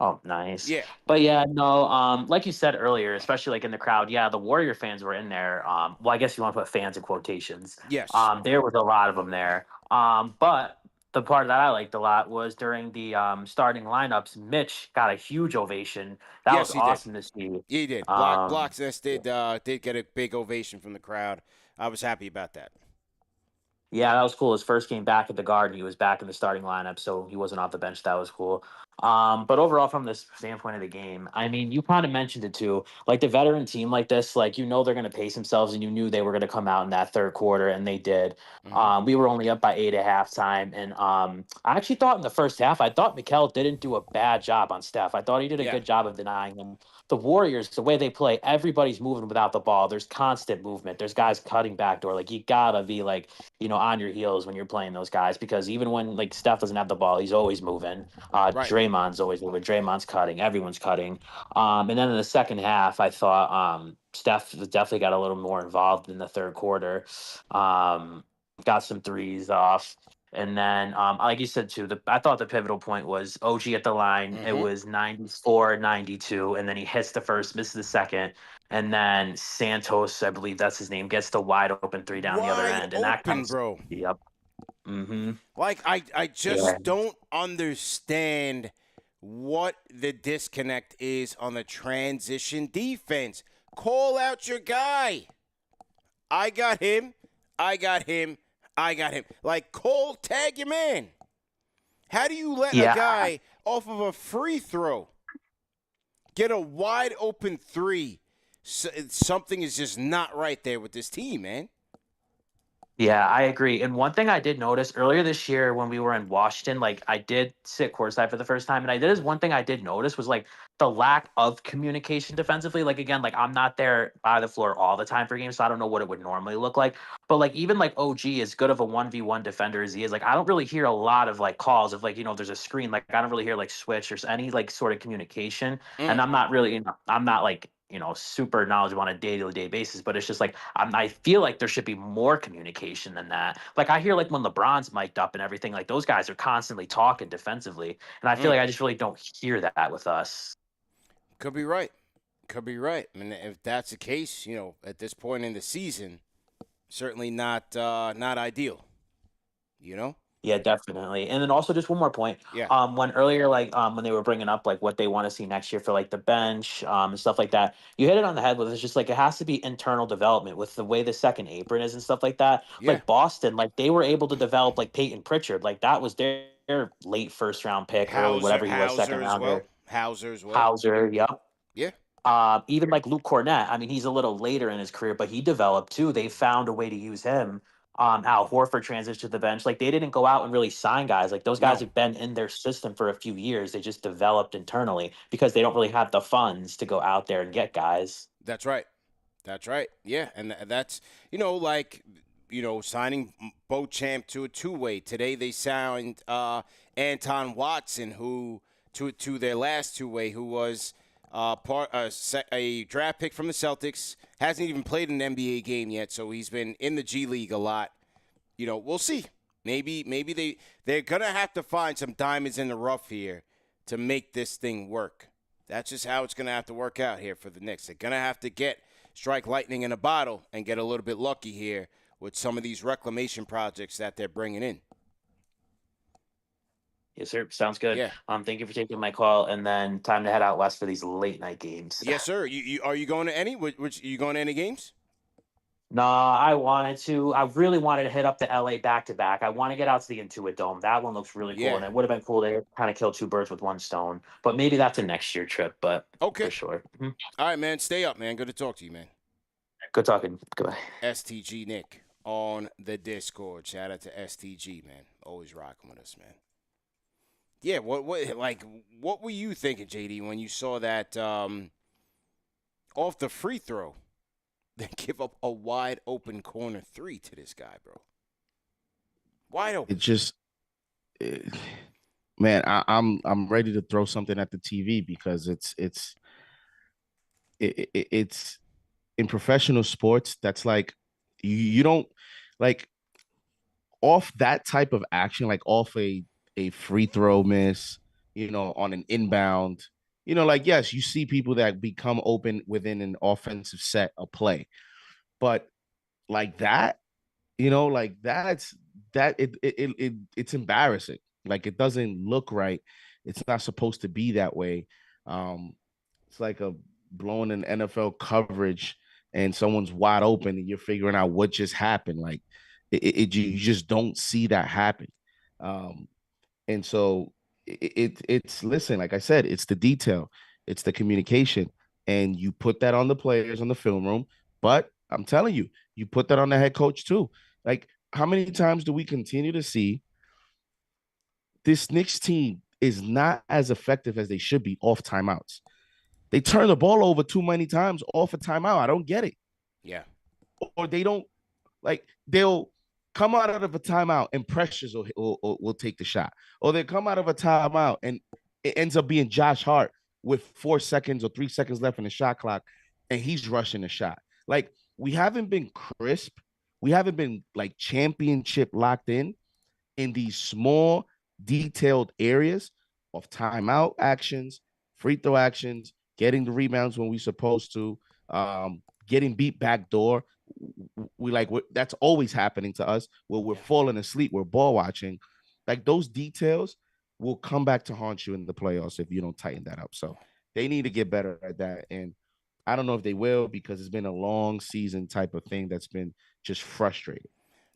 Oh, nice. Yeah. But yeah, no, like you said earlier, especially like in the crowd, the Warrior fans were in there. Well, I guess you want to put fans in quotations. Yes. There was a lot of them there. But the part that I liked a lot was during the starting lineups, Mitch got a huge ovation. That was awesome to see. He did. Blocksness did get a big ovation from the crowd. I was happy about that. Yeah, that was cool. His first game back at the Garden, he was back in the starting lineup, so he wasn't off the bench. That was cool. But overall, from this standpoint of the game, I mean, you kind of mentioned it too. Like the veteran team like this, like they're going to pace themselves, and you knew they were going to come out in that third quarter, and they did. Mm-hmm. We were only up by 8 at halftime, and I actually thought in the first half, I thought Mikel didn't do a bad job on Steph. I thought he did a good job of denying him. The Warriors, the way they play, everybody's moving without the ball. There's constant movement. There's guys cutting backdoor. Like you gotta be like, on your heels when you're playing those guys, because even when like Steph doesn't have the ball, he's always moving. Right. Draymond's always moving. Draymond's cutting. Everyone's cutting. And then in the second half, I thought Steph definitely got a little more involved in the third quarter. Got some threes off. And then, like you said, too, I thought the pivotal point was OG at the line. Mm-hmm. It was 94-92, and then he hits the first, misses the second. And then Santos, I believe that's his name, gets the wide open three down the other end. And that comes, bro. Yep. Mm-hmm. Like, I just don't understand what the disconnect is on the transition defense. Call out your guy. I got him. Like, Cole, tag your man. How do you let a guy off of a free throw get a wide open three? Something is just not right there with this team, man. Yeah, I agree. And one thing I did notice earlier this year when we were in Washington, like I did sit courtside for the first time, and one thing I did notice was like the lack of communication defensively. Like again, like I'm not there by the floor all the time for games, so I don't know what it would normally look like. But like even like OG, as good of a 1v1 defender as he is, like I don't really hear a lot of like calls of like, there's a screen. Like I don't really hear like switch or any like sort of communication. And I'm not really, I'm not like, super knowledgeable on a day-to-day basis, but it's just like I feel like there should be more communication than that. Like I hear like when LeBron's mic'd up and everything, like those guys are constantly talking defensively, and I feel like I just really don't hear that with us. Could be right. I mean, if that's the case, at this point in the season, certainly not ideal. Yeah, definitely. And then also just one more point. Yeah. When earlier, like when they were bringing up like what they want to see next year for like the bench, and stuff like that, you hit it on the head with it's just like it has to be internal development with the way the second apron is and stuff like that. Yeah. Like Boston, like they were able to develop like Peyton Pritchard, like that was their late first round pick or whatever he was, second rounder. Hauser as well. Hauser, yep. Yeah. Even like Luke Cornett, I mean, he's a little later in his career, but he developed too. They found a way to use him. Al Horford transitioned to the bench. Like they didn't go out and really sign guys. Like those guys No, have been in their system for a few years. They just developed internally because they don't really have the funds to go out there and get guys. that's right. That's right. Yeah, and that's like signing Beauchamp to a two-way. Today they signed Anton Watson, who to their last two-way, who was a draft pick from the Celtics. Hasn't even played an NBA game yet, so he's been in the G League a lot. We'll see. Maybe they're gonna have to find some diamonds in the rough here to make this thing work. That's just how it's gonna have to work out here for the Knicks. They're gonna have to strike lightning in a bottle and get a little bit lucky here with some of these reclamation projects that they're bringing in. Yes, sir. Sounds good. Yeah. Thank you for taking my call, and then time to head out west for these late night games. Yes, sir. Are you going to any? You going to any games? Nah, I wanted to. I really wanted to hit up the LA back to back. I want to get out to the Intuit Dome. That one looks really cool, Yeah. and it would have been cool to kind of kill two birds with one stone. But maybe that's a next year trip. But Okay. for sure. Mhm. All right, man. Stay up, man. Good to talk to you, man. Good talking. Goodbye. STG Nick on the Discord. Shout out to STG, man. Always rocking with us, man. Yeah, what were you thinking, JD, when you saw that off the free throw? They give up a wide open corner three to this guy, bro. Wide open. It just, man, I'm ready to throw something at the TV because it's in professional sports. That's like you don't like off that type of action, like off a free throw miss, on an inbound. Like yes, you see people that become open within an offensive set of play, but like that, like it's embarrassing. Like it doesn't look right. It's not supposed to be that way. It's like a blowing an NFL coverage and someone's wide open and you're figuring out what just happened. Like you just don't see that happen. And so it's listen, like I said, it's the detail, it's the communication, and you put that on the players on the film room. But I'm telling you, you put that on the head coach too. Like, how many times do we continue to see this Knicks team is not as effective as they should be off timeouts? They turn the ball over too many times off a timeout. I don't get it. Yeah. Or they don't they'll come out of a timeout and Precious will take the shot. Or they come out of a timeout and it ends up being Josh Hart with 4 seconds or 3 seconds left in the shot clock and he's rushing the shot. Like, we haven't been crisp. We haven't been like championship locked in these small, detailed areas of timeout actions, free throw actions, getting the rebounds when we're supposed to, getting beat back door. That's always happening to us where we're falling asleep, we're ball watching. Like, those details will come back to haunt you in the playoffs if you don't tighten that up. So they need to get better at that. And I don't know if they will because it's been a long season type of thing that's been just frustrating.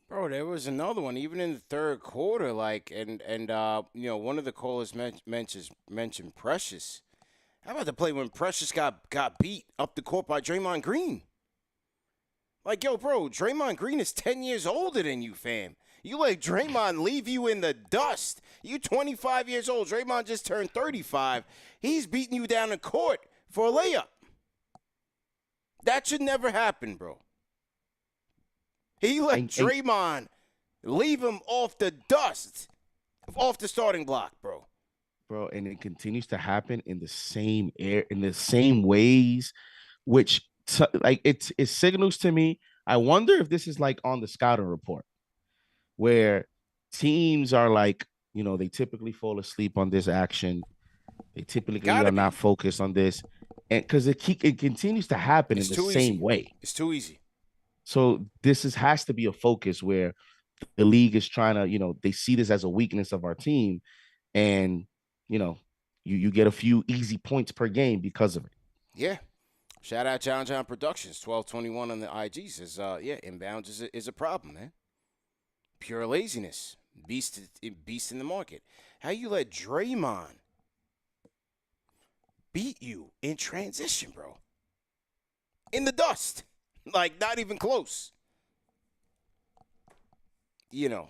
Bro, there was another one, even in the third quarter, one of the callers mentioned Precious. How about the play when Precious got beat up the court by Draymond Green? Like, yo, bro, Draymond Green is 10 years older than you, fam. You let Draymond leave you in the dust. You 25 years old. Draymond just turned 35. He's beating you down the court for a layup. That should never happen, bro. He let Draymond leave him off the dust, off the starting block, bro. Bro, and it continues to happen in the same ways, which it signals to me. I wonder if this is like on the scouting report, where teams are like, they typically fall asleep on this action. They typically are not focused on this, and because it continues to happen in the same way. It's too easy. So this has to be a focus where the league is trying to, they see this as a weakness of our team, and you get a few easy points per game because of it. Yeah. Shout out John Productions, 1221 on the IG says, inbounds is a problem, man. Pure laziness. Beast in the market. How you let Draymond beat you in transition, bro. In the dust. Like, not even close. You know,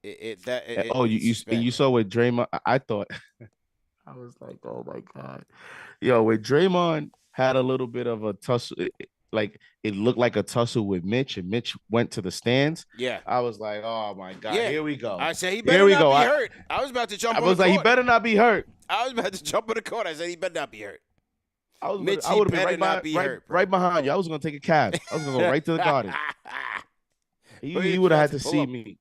you saw with Draymond. I thought I was like, oh my god, yo, when Draymond had a little bit of a tussle, like it looked like a tussle with Mitch, and Mitch went to the stands. Yeah. I was like, oh my god, Yeah. here we go. I said he Here better we not go. be hurt. I was about to jump I on was the like, court. he better not be hurt. I was about to jump on the court. I said he better not be hurt. I would Mitch, have been better not be hurt, bro. right behind you. I was gonna take a cab. I was gonna go right to the garden. He would have had to see me,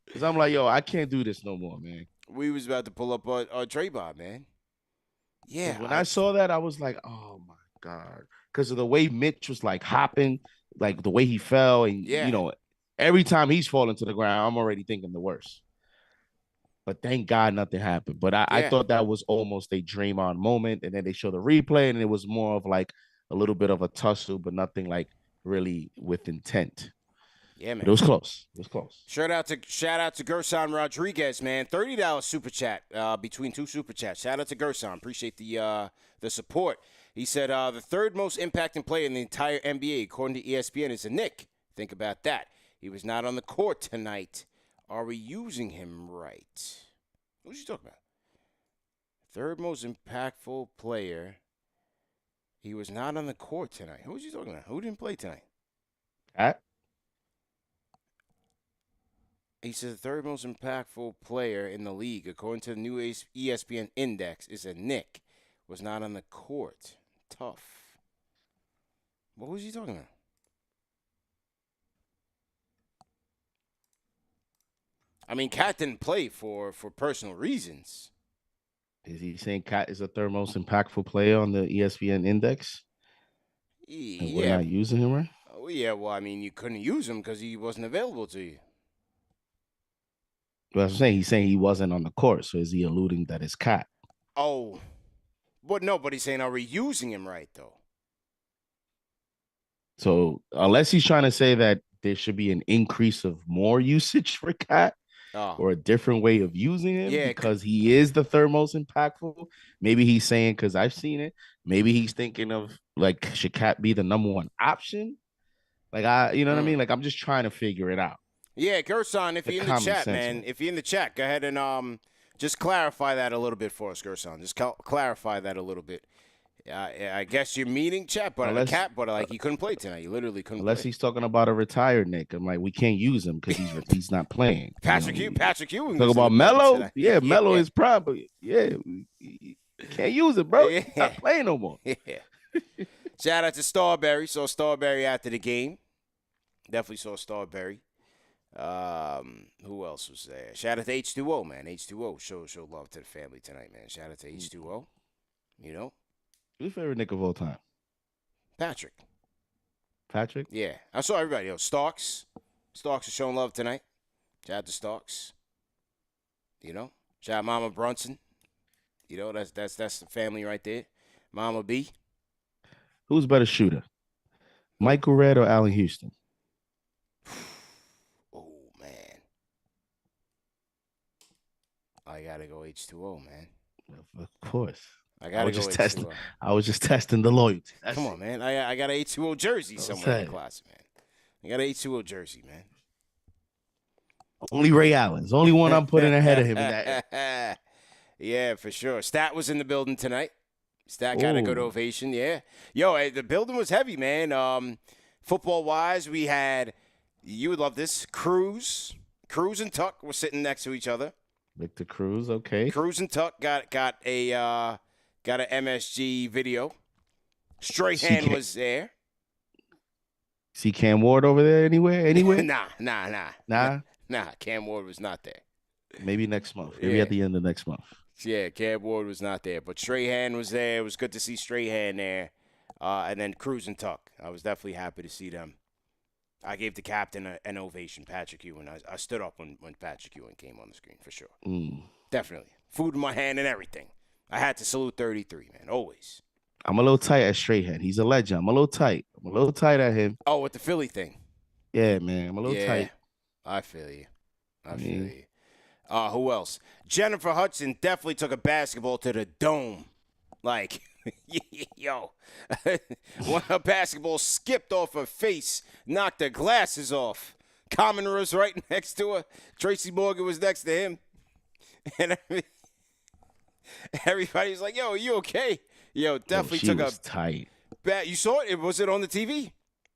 because I'm like, yo, I can't do this no more, man. We was about to pull up on Draymond, man. Yeah. When I saw that, I was like, oh my god, because of the way Mitch was like hopping, like the way he fell, and you know, every time he's falling to the ground, I'm already thinking the worst. But thank God nothing happened. But I thought that was almost a Draymond moment, and then they showed the replay, and it was more of like a little bit of a tussle, but nothing like really with intent. Yeah, man. But it was close. It was close. Shout out to Gerson Rodriguez, man. $30 super chat between two super chats. Shout out to Gerson. Appreciate the support. He said the third most impacting player in the entire NBA, according to ESPN, is a Nick. Think about that. He was not on the court tonight. Are we using him right? What was you talking about? Third most impactful player. He was not on the court tonight. Who was you talking about? Who didn't play tonight? Cat? He said the third most impactful player in the league, according to the new ESPN index, is a Nick. Was not on the court. Tough. What was he talking about? I mean, Cat didn't play for personal reasons. Is he saying Cat is the third most impactful player on the ESPN index? And we're not using him, right? Oh, yeah. Well, I mean, you couldn't use him because he wasn't available to you. Well, I'm saying he's saying he wasn't on the court, so is he alluding that it's Cat? Oh, but no, but he's saying, are we using him right, though? So unless he's trying to say that there should be an increase of more usage for Cat or a different way of using him because he is the third most impactful, maybe he's saying, because I've seen it, maybe he's thinking of, like, should Cat be the number one option? Like, you know what I mean? Like, I'm just trying to figure it out. Yeah, Gerson, if you're in the chat, man, if you're in the chat, go ahead and just clarify that a little bit for us, Gerson. Just clarify that a little bit. I guess you're meaning chat, but like he couldn't play tonight. He literally couldn't. Unless play. He's talking about a retired Nick. I'm like, we can't use him because he's not playing. Patrick Ewing. Talk about Melo. Yeah, Melo is prime, but can't use it, bro. He's not playing no more. Yeah. Shout out to Starberry. Saw Starberry after the game. Definitely saw Starberry. Who else was there? Shout out to H2O, man. H2O show love to the family tonight, man. Shout out to H2O. You know, who's your favorite Nick of all time? Patrick. Yeah, I saw everybody. Starks is showing love tonight. Shout out to Starks. You know, shout out Mama Brunson. You know, that's the family right there. Mama B. Who's better shooter, Michael Redd or Allen Houston? I gotta go H2O, man. Of course. I was just testing the loyalty. Come on, man. I got an H2O jersey somewhere in the closet, man. I got an H2O jersey, man. Only Ray Allen's. Only one I'm putting ahead of him in that. Yeah, for sure. Stat was in the building tonight. Stat got a good ovation, yeah. Yo, the building was heavy, man. Football-wise, we had, you would love this, Cruz and Tuck were sitting next to each other. Victor Cruz, okay. Cruz and Tuck got an MSG video. Strahan was there. See Cam Ward over there anywhere? Nah. Cam Ward was not there. Maybe next month. Maybe at the end of next month. Yeah, Cam Ward was not there. But Strahan was there. It was good to see Strahan there. And then Cruz and Tuck. I was definitely happy to see them. I gave the captain an ovation, Patrick Ewing. I stood up when Patrick Ewing came on the screen, for sure. Definitely. Food in my hand and everything. I had to salute 33, man, always. I'm a little tight at Strahan. He's a legend. I'm a little tight. at him. Oh, with the Philly thing. Yeah, man. I'm a little tight. I feel you. Who else? Jennifer Hudson definitely took a basketball to the dome. Like, Yo, when a basketball skipped off her face, knocked her glasses off. Common was right next to her. Tracy Morgan was next to him. And everybody was like, yo, are you okay? Yo, definitely she took was a tight. bad. You saw it? Was it on the TV?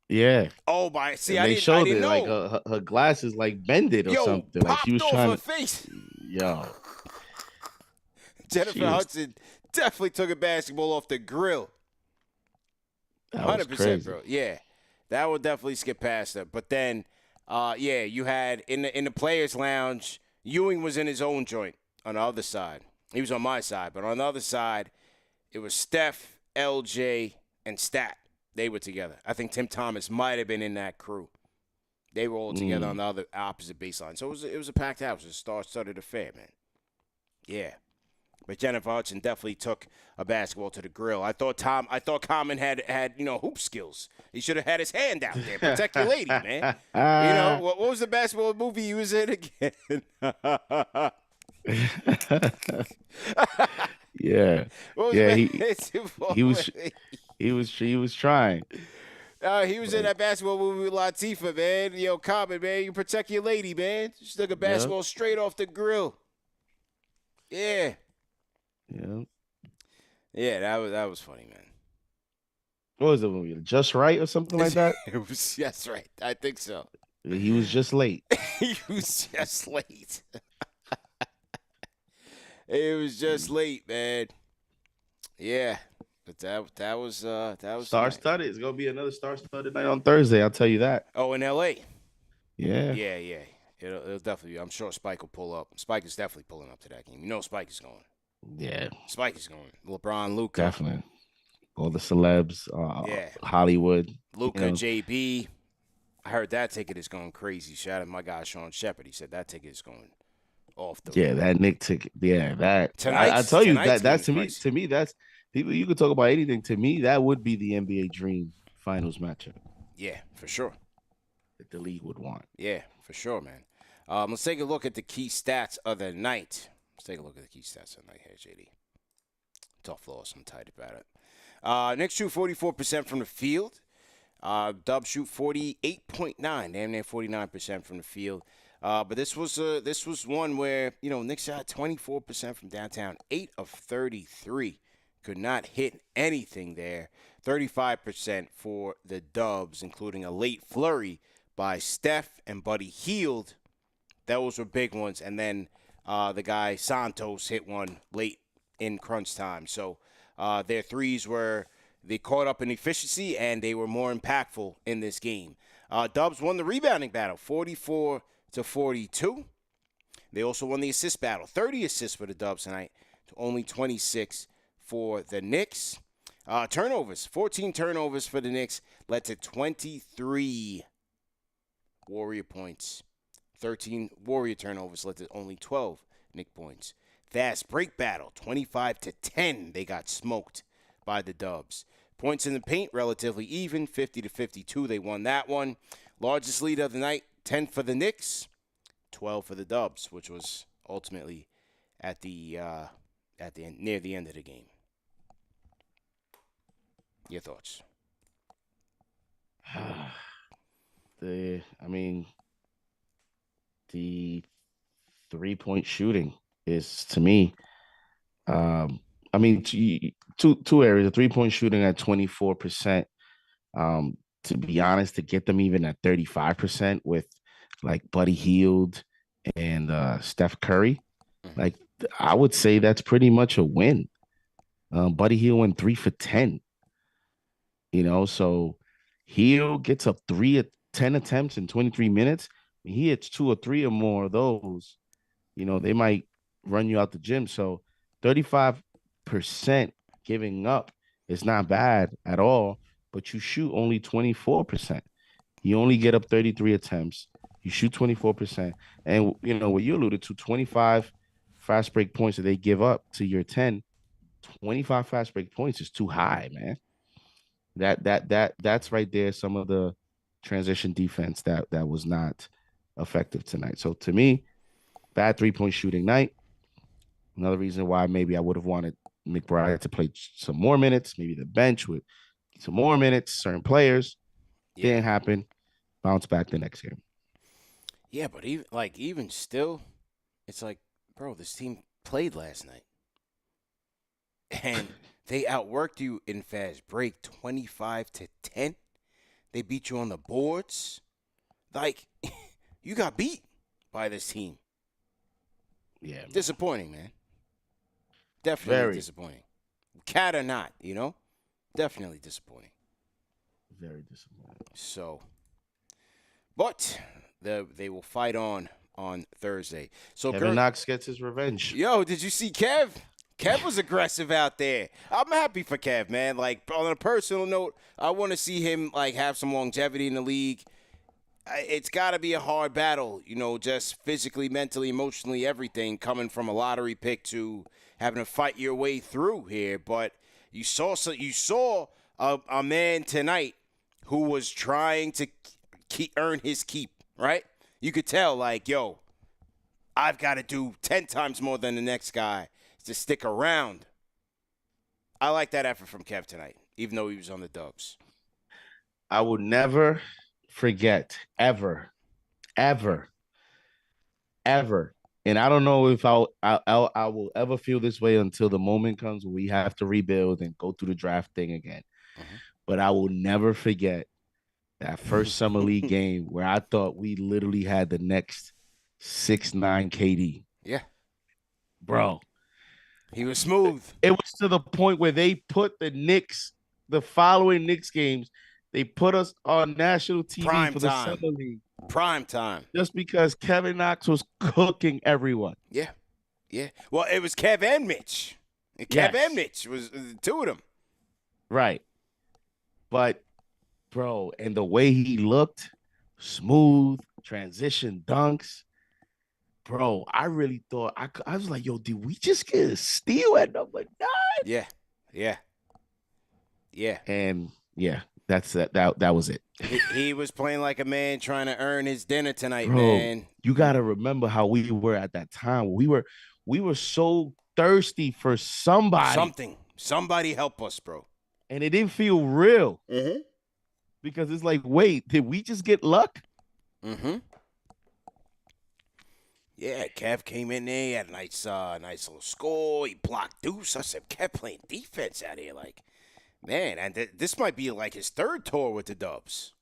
Yeah. Oh, my. See, And I they didn't showed know. it like her glasses like bended or Yo, something. Like she popped was off trying her to. face. Yo. Jennifer Hudson definitely took a basketball off the grill. That was 100%, crazy. bro. Yeah, that would definitely skip past her. But then, yeah, you had in the players' lounge, Ewing was in his own joint on the other side. He was on my side, but on the other side, it was Steph, LJ, and Stat. They were together. I think Tim Thomas might have been in that crew. They were all together on the other opposite baseline. So it was a packed house, a star-studded affair, man. Yeah. But Jennifer Hudson definitely took a basketball to the grill. I thought Common had hoop skills. He should have had his hand out there. Protect your lady, man. What was the basketball movie he was in again? Yeah. He was trying. He was in that basketball movie with Latifah, man. Yo, Common, man, you protect your lady, man. She took a basketball straight off the grill. Yeah. Yeah. Yeah, that was funny, man. What was the movie? Just Right or something like that? That's right. I think so. He was just late. He was just late. It was just late, man. Yeah. But that was star-studded. It's gonna be another star-studded night on Thursday. I'll tell you that. Oh, in LA. Yeah. Yeah. It'll definitely be. I'm sure Spike will pull up. Spike is definitely pulling up to that game. You know Spike is going. Yeah. Spike is going. LeBron, Luka. Definitely. All the celebs, Hollywood. Luka, JB. I heard that ticket is going crazy. Shout out to my guy Sean Shepard. He said that ticket is going off the that Nick ticket. Yeah, that tonight. I tell you that's to me that's people. You could talk about anything. To me, that would be the NBA dream finals matchup. Yeah, for sure. That the league would want. Yeah, for sure, man. Let's take a look at the key stats of the night. Let's take a look at the key stats of the night here, JD. Tough loss. I'm tight about it. Knicks shoot 44% from the field. Dubs shoot 48.9, damn near 49% from the field. But this was one where Knicks shot 24% from downtown, 8 of 33, could not hit anything there. 35% for the Dubs, including a late flurry by Steph and Buddy Hield. Those were big ones, and then the guy Santos hit one late in crunch time. So their threes they caught up in efficiency, and they were more impactful in this game. Dubs won the rebounding battle, 44-42. They also won the assist battle, 30 assists for the Dubs tonight, to only 26 for the Knicks. Turnovers, 14 turnovers for the Knicks, led to 23 Warrior points. 13 Warrior turnovers led to only 12 Knick points. Fast break battle, 25-10. They got smoked by the Dubs. Points in the paint, relatively even, 50-52. They won that one. Largest lead of the night, 10 for the Knicks, 12 for the Dubs, which was ultimately at the end, near the end of the game. Your thoughts? The 3-point shooting is, to me, two areas. The 3-point shooting at 24%. To be honest, to get them even at 35% with like Buddy Hield and Steph Curry, like I would say that's pretty much a win. Buddy Hield went 3 for 10. So Hield gets up 10 attempts in 23 minutes. He hits 2 or 3 or more of those, they might run you out the gym. So 35% giving up is not bad at all, but you shoot only 24%. You only get up 33 attempts. You shoot 24%. And, what you alluded to, 25 fast break points that they give up to your 10, 25 fast break points is too high, man. That's right there. Some of the transition defense that was not effective tonight. So to me, bad 3-point shooting night. Another reason why maybe I would have wanted McBride to play some more minutes, maybe the bench with some more minutes, certain players. Yeah. Didn't happen. Bounce back the next game. Yeah, but even still, it's like, bro, this team played last night. And they outworked you in fast break 25-10. They beat you on the boards. Like, you got beat by this team. Yeah, man. Disappointing, man. Definitely Very. disappointing. Cat or not, definitely disappointing. Very disappointing. So, but they will fight on Thursday. So Kevin Knox gets his revenge. Yo, did you see Kev? Kev was aggressive out there. I'm happy for Kev, man. Like, on a personal note, I want to see him, like, have some longevity in the league. It's got to be a hard battle, just physically, mentally, emotionally, everything, coming from a lottery pick to having to fight your way through here. But you saw a man tonight who was trying to earn his keep, right? You could tell, like, yo, I've got to do 10 times more than the next guy to stick around. I like that effort from Kev tonight, even though he was on the Dubs. I will never forget, ever, and I don't know if I will ever feel this way until the moment comes when we have to rebuild and go through the draft thing again. Mm-hmm. But I will never forget that first summer league game where I thought we literally had the next 6'9" KD. Yeah. Bro. He was smooth. It was to the point where they put the following Knicks games, they put us on national TV Prime for time. the summer league. Prime time. Just because Kevin Knox was cooking everyone. Yeah. Yeah. Well, it was Kev and Mitch. Kev and Mitch was the two of them. Right. But, bro, and the way he looked, smooth, transition dunks. Bro, I really thought, I was like, yo, did we just get a steal at number 9? Yeah. Yeah. Yeah. And, yeah, that was it. He was playing like a man trying to earn his dinner tonight, Bro, man. You got to remember how we were at that time. We were so thirsty for somebody. Somebody help us, bro. And it didn't feel real. Mm-hmm. Because it's like, wait, did we just get luck? Mm-hmm. Yeah, Kev came in there, he had a nice little score. He blocked Deuce. I said, Kev playing defense out here. Like, man, and this might be like his third tour with the Dubs.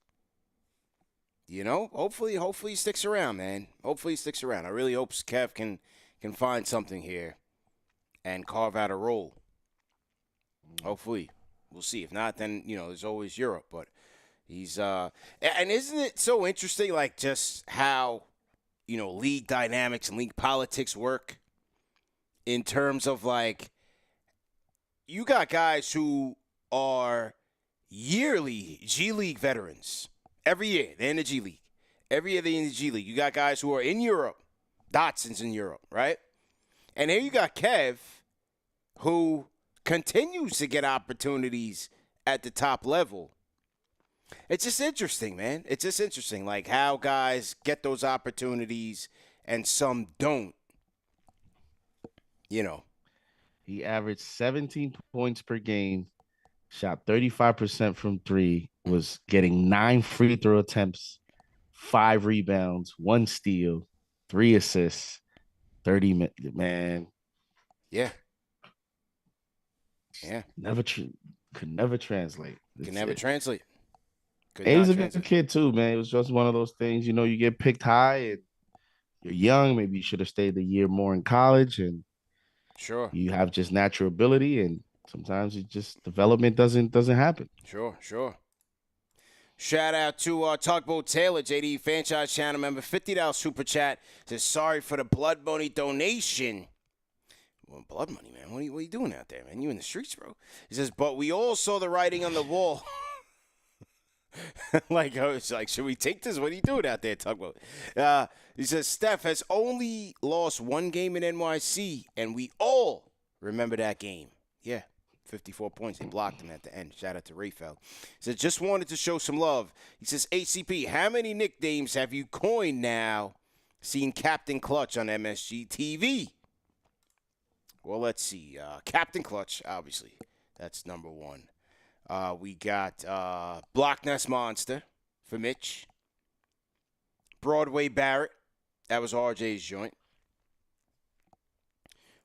Hopefully he sticks around, man. Hopefully he sticks around. I really hope Kev can find something here and carve out a role. Hopefully. We'll see. If not, then, there's always Europe. But he's and isn't it so interesting, like, just how league dynamics and league politics work in terms of, like, you got guys who are yearly G League veterans. Every year, they're in the G League. Every year, they're in the G League. You got guys who are in Europe. Dotson's in Europe, right? And here you got Kev, who continues to get opportunities at the top level. It's just interesting, man. It's just interesting, like, how guys get those opportunities and some don't. He averaged 17 points per game, shot 35% from 3, was getting 9 free throw attempts, 5 rebounds, 1 steal, 3 assists, 30 minutes. Man. Yeah. Yeah. Could never translate. Can never translate. He's a good kid too, man. It was just one of those things, you get picked high and you're young. Maybe you should have stayed a year more in college, and sure, you have just natural ability, and sometimes it just development doesn't happen. Sure. Shout out to Tugboat Taylor, JD Franchise Channel member, $50 super chat. Says sorry for the blood money donation. Well, blood money, man. What are you doing out there, man? You in the streets, bro. He says, but we all saw the writing on the wall. Like, I was like, should we take this? What are you doing out there, Tugboat? He says, Steph has only lost 1 game in NYC, and we all remember that game. Yeah, 54 points. They blocked him at the end. Shout out to Rayfeld. He says, just wanted to show some love. He says, ACP, how many nicknames have you coined now? Seen Captain Clutch on MSG TV. Well, let's see. Captain Clutch, obviously. That's number one. We got Block Nest Monster for Mitch. Broadway Barrett. That was RJ's joint.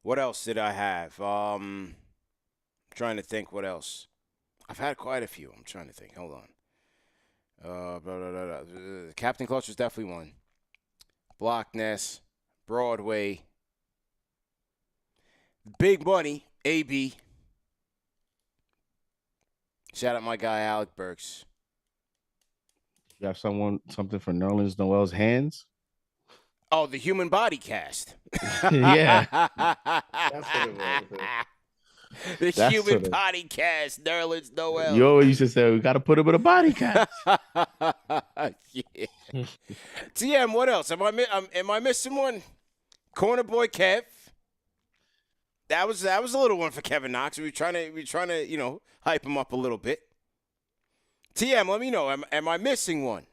What else did I have? Trying to think what else. I've had quite a few. I'm trying to think. Hold on. Captain Clutch was definitely one. Block Nest, Broadway. Big Money, AB. Shout out my guy Alec Burks. You have something for Nerlens Noel's hands? Oh, the Human Body Cast. Yeah. That's what it was. The That's Human what it- Body Cast, Nerlens Noel. You always used to say we got to put him in a body cast. Yeah. TM, what else? Am I missing one? Corner Boy Kev. That was a little one for Kevin Knox. We were trying to hype him up a little bit. TM, let me know. Am I missing one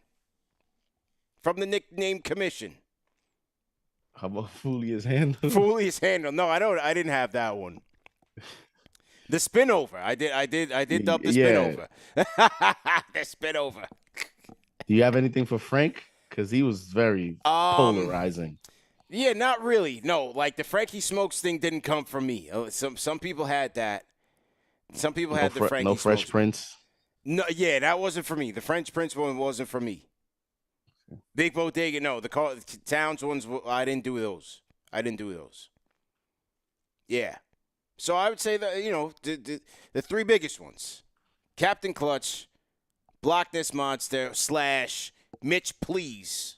from the nickname commission? How about Fulia's handle? Fooley's handle. No, I don't. I didn't have that one. The spin-over. I did dub the spin-over. The spin-over. Do you have anything for Frank? Because he was very polarizing. Yeah, not really. No, like the Frankie Smokes thing didn't come from me. Some people had that. Some people had the Frankie No Smokes. Fresh Prince. No, yeah, that wasn't for me. The French Prince one wasn't for me. Big Bodega, no. The Towns ones, I didn't do those. Yeah. So I would say that, the three biggest ones. Captain Clutch, Block This Monster, / Mitch Please.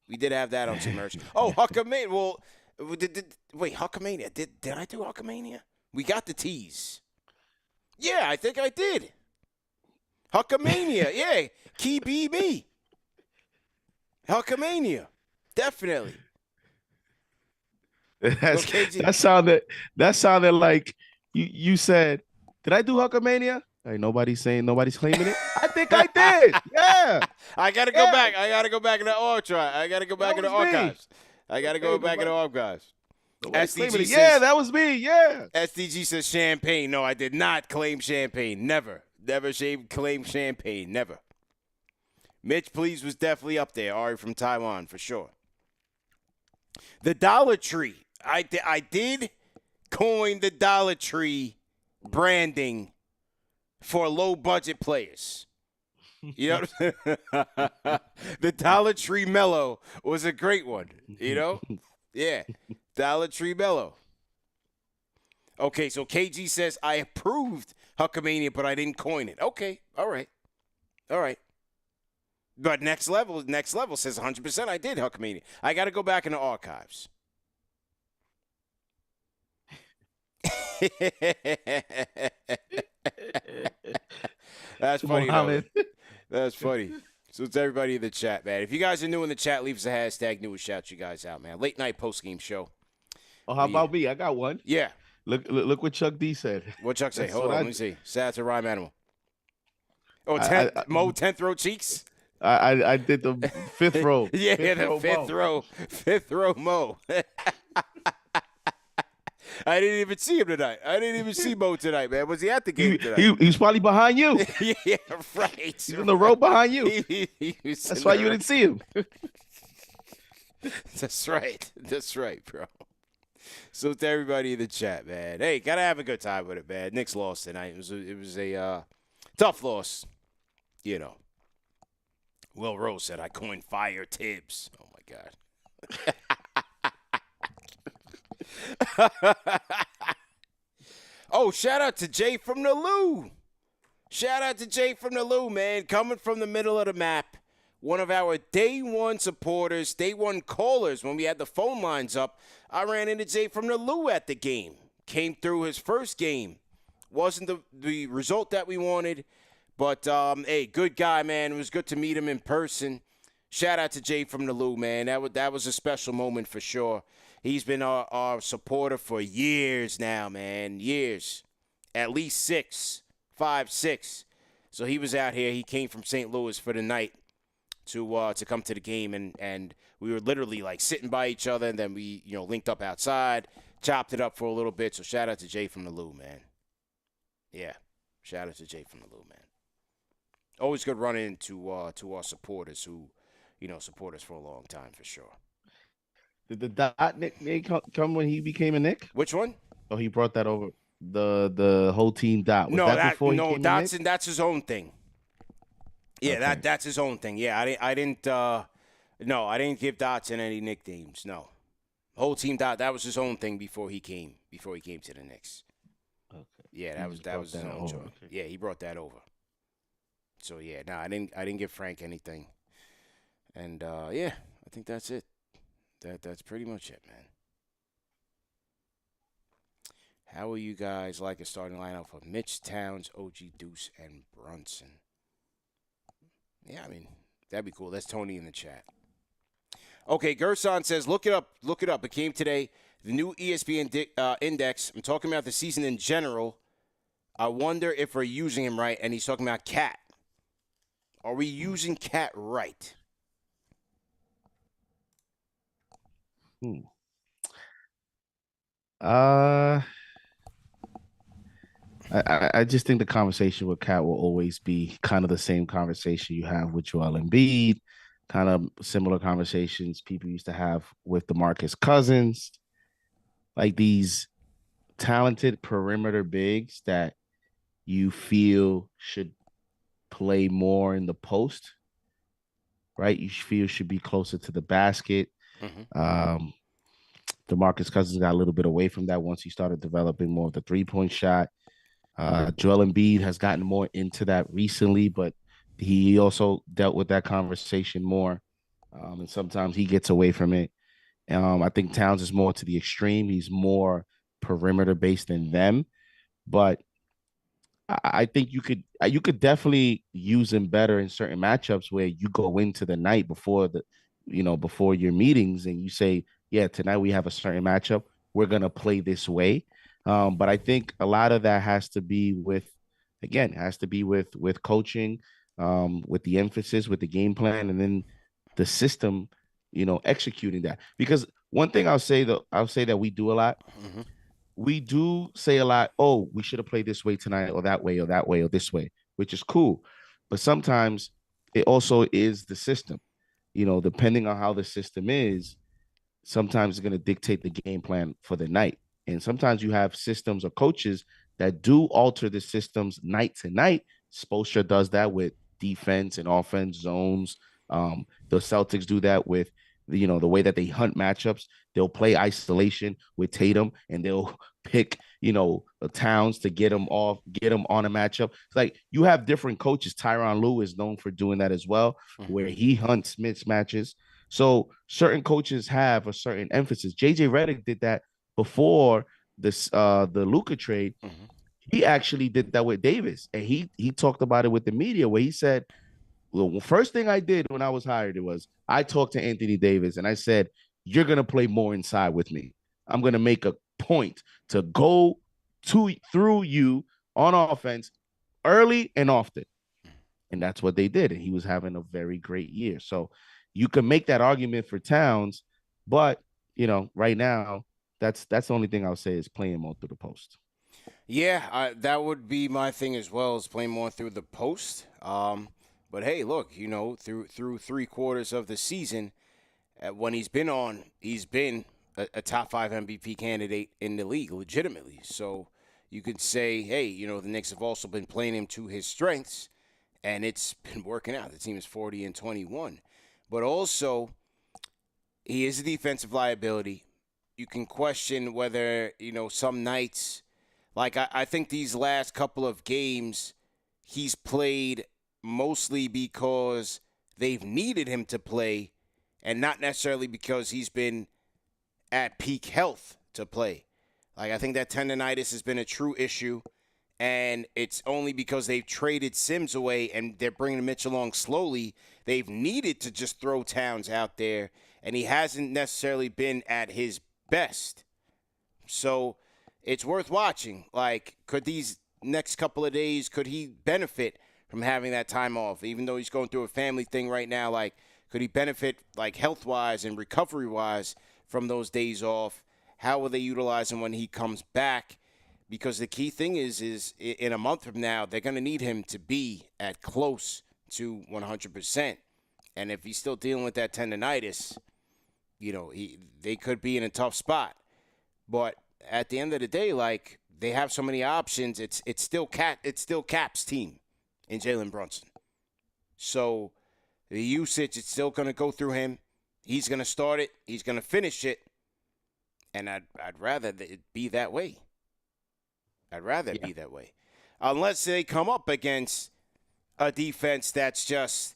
We did have that on some merch. Oh, Huckamania. Well, wait, Huckamania. Did I do Huckamania? We got the tees. Yeah, I think I did. Huckamania. Yeah. Key B me. Huckamania. Definitely. That sounded like you said, did I do Hulkamania? Hey, nobody's claiming it. I think I did. Yeah. I gotta go back. I gotta go back in the archives. I gotta go back in the was me. archives. I gotta go back in the archives. Nobody's claiming it. STG Yeah, says, that was me. Yeah. STG says champagne. No, I did not claim champagne. Never claim champagne. Never. Mitch Please was definitely up there. Ari from Taiwan for sure. The Dollar Tree. I did coin the Dollar Tree branding for low budget players. You know what I'm saying? The Dollar Tree Mellow was a great one, Yeah. Dollar Tree Mellow. Okay, so KG says I approved Huckamania, but I didn't coin it. Okay, all right. But next level says 100% I did Huckamania. I got to go back in the archives. That's funny, though. That's funny. So it's everybody in the chat, man. If you guys are new in the chat, leave us a hashtag new and shout you guys out, man. Late night post game show. Oh, how about me? I got one. Yeah. Look what Chuck D said. What Chuck say? That's Hold on, let me see. Sad to rhyme animal. Oh, 10th row cheeks? I did the fifth row. Yeah, fifth row Mo. I didn't even see him tonight. I didn't even see Mo tonight, man. Was he at the game tonight? He's probably behind you. Yeah, right. He's in the row behind you. That's why you didn't see him. That's right, bro. So to everybody in the chat, man. Hey, gotta have a good time with it, man. Knicks lost tonight. It was a tough loss, Will Rose said I coined Fire Tibbs. Oh my God. Oh, shout out to Jay from the Lou. Man. Coming from the middle of the map. One of our day one supporters, day one callers when we had the phone lines up. I ran into Jay from the Lou at the game. Came through his first game. Wasn't the result that we wanted. But, hey, good guy, man. It was good to meet him in person. Shout out to Jay from the Lou, man. That was a special moment for sure. He's been our supporter for years now, man. Years. At least 5, 6. So he was out here. He came from St. Louis for the night to come to the game. And we were literally, like, sitting by each other. And then we, linked up outside, chopped it up for a little bit. So shout out to Jay from the Lou, man. Yeah, shout out to Jay from the Lou, man. Always good running into to our supporters who, support us for a long time for sure. Did the dot nickname come when he became a Nick? Which one? Oh, he brought that over. The whole team dot. Was No, that before he came a Nick? That's his own thing. Yeah, Okay. that's his own thing. Yeah, I didn't give Dotson any nicknames. No, whole team Dot. That was his own thing before he came to the Knicks. Okay. Yeah, He that just was his brought that own over. joint. Okay. Yeah, he brought that over. So yeah, no, I didn't give Frank anything. And yeah, I think that's it. That's pretty much it, man. How will you guys like a starting lineup for Mitch, Towns, OG, Deuce, and Brunson? Yeah, I mean, that'd be cool. That's Tony in the chat. Okay, Gerson says, look it up. It came today. The new ESPN index. I'm talking about the season in general. I wonder if we're using him right. And he's talking about Cat. Are we using Cat right? I just think the conversation with Cat will always be kind of the same conversation you have with Joel Embiid, kind of similar conversations people used to have with DeMarcus Cousins, like these talented perimeter bigs that you feel should play more in the post, right? You feel should be closer to the basket. Mm-hmm. DeMarcus Cousins got a little bit away from that once he started developing more of the three-point shot. Joel Embiid has gotten more into that recently, but he also dealt with that conversation more. And sometimes he gets away from it. I think Towns is more to the extreme. He's more perimeter based than them, but I think you could definitely use him better in certain matchups where you go into the night before before your meetings and you say, yeah, tonight we have a certain matchup. We're gonna play this way. But I think a lot of that has to be with coaching, with the emphasis, with the game plan, and then the system, executing that. Because one thing I'll say that we do a lot. Mm-hmm. We do say a lot, oh, we should have played this way tonight, or that way, or that way, or this way, which is cool. But sometimes it also is the system, depending on how the system is, sometimes it's going to dictate the game plan for the night. And sometimes you have systems or coaches that do alter the systems night to night. Spoelstra does that with defense and offense zones. The Celtics do that with the way that they hunt matchups. They'll play isolation with Tatum and they'll pick Towns to get him on a matchup. It's like you have different coaches. Tyronn Lue is known for doing that as well, where he hunts mismatches. So certain coaches have a certain emphasis. JJ Redick did that before the Luka trade. Mm-hmm. He actually did that with Davis, and he talked about it with the media where he said, well, first thing I did when I was hired, it was I talked to Anthony Davis and I said, you're going to play more inside with me. I'm going to make a point to go through you on offense early and often. And that's what they did. And he was having a very great year. So you can make that argument for Towns, but right now, that's the only thing I'll say is playing more through the post. Yeah, that would be my thing as well, is playing more through the post. But hey, look, through 3/4 of the season, when he's been on, he's been a top 5 MVP candidate in the league, legitimately. So you could say, hey, the Knicks have also been playing him to his strengths, and it's been working out. The team is 40-21. But also, he is a defensive liability. You can question whether, some nights, like I think these last couple of games, he's played mostly because they've needed him to play and not necessarily because he's been at peak health to play. Like, I think that tendonitis has been a true issue, and it's only because they've traded Sims away and they're bringing Mitch along slowly. They've needed to just throw Towns out there, and he hasn't necessarily been at his best. So it's worth watching. Like, could these next couple of days, could he benefit from having that time off? Even though he's going through a family thing right now, like, could he benefit, like, health-wise and recovery-wise from those days off? How will they utilize him when he comes back? Because the key thing is in a month from now, they're going to need him to be at close to 100%. And if he's still dealing with that tendonitis, they could be in a tough spot. But at the end of the day, like, they have so many options. It's still Cap's team in Jalen Brunson. So the usage, it's still going to go through him. He's going to start it. He's going to finish it. And I'd rather it be that way. I'd rather it be that way. Unless they come up against a defense that's just,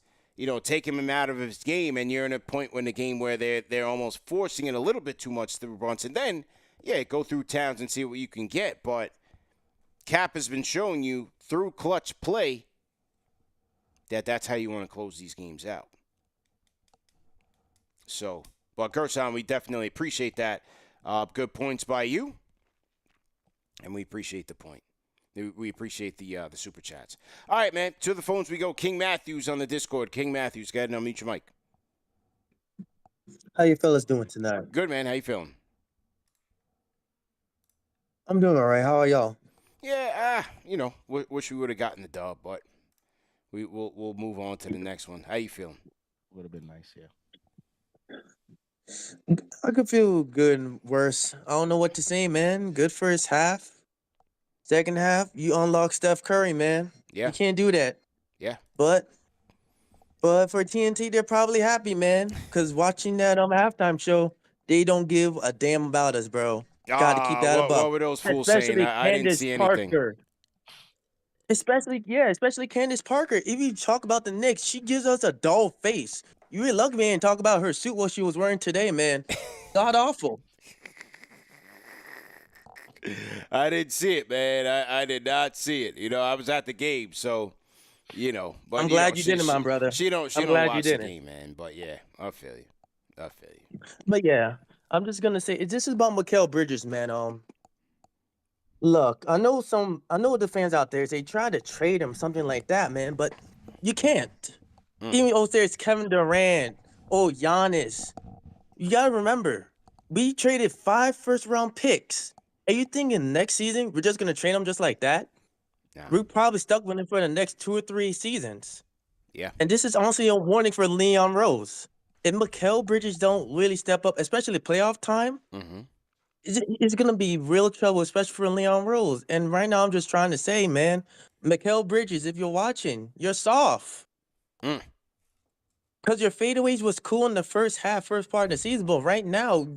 taking him out of his game, and you're in a point in the game where they're almost forcing it a little bit too much through Brunson. Then, go through Towns and see what you can get. But Cap has been showing you through clutch play that's how you want to close these games out. So, but Gerson, we definitely appreciate that. Good points by you. And we appreciate the point. We appreciate the super chats. All right, man. To the phones we go. King Matthews on the Discord. King Matthews, go ahead and unmute your mic. How you fellas doing tonight? Good, man. How you feeling? I'm doing all right. How are y'all? Yeah, wish we would have gotten the dub, but we'll move on to the next one. How you feeling? Would have been nice, yeah. I could feel good and worse. I don't know what to say, man. Good first half. Second half, you unlock Steph Curry, man. Yeah. You can't do that. Yeah. But for TNT, they're probably happy, man. Because watching that halftime show, they don't give a damn about us, bro. Got to keep that above. What were those fools saying? I didn't see anything. Parker. Especially Candace Parker. If you talk about the Knicks, she gives us a dull face. You really lucky, man, talk about her suit, what she was wearing today, man. God awful. I didn't see it, man. I did not see it. I was at the game, so, But I'm glad you didn't, my brother. She don't watch the game, man. But, yeah, I feel you. But, yeah, I'm just going to say, this is about Mikal Bridges, man. Look, I know the fans out there say try to trade him, something like that, man, but you can't. Even there's Kevin Durant, Giannis. You gotta remember, we traded 5 first-round picks. Are you thinking next season we're just gonna trade them just like that? Nah. We're probably stuck with him for the next 2 or 3 seasons. Yeah. And this is honestly a warning for Leon Rose. If Mikal Bridges don't really step up, especially playoff time, it's gonna be real trouble, especially for Leon Rose. And right now, I'm just trying to say, man, Mikal Bridges, if you're watching, you're soft. Because your fadeaways was cool in the first part of the season, but right now,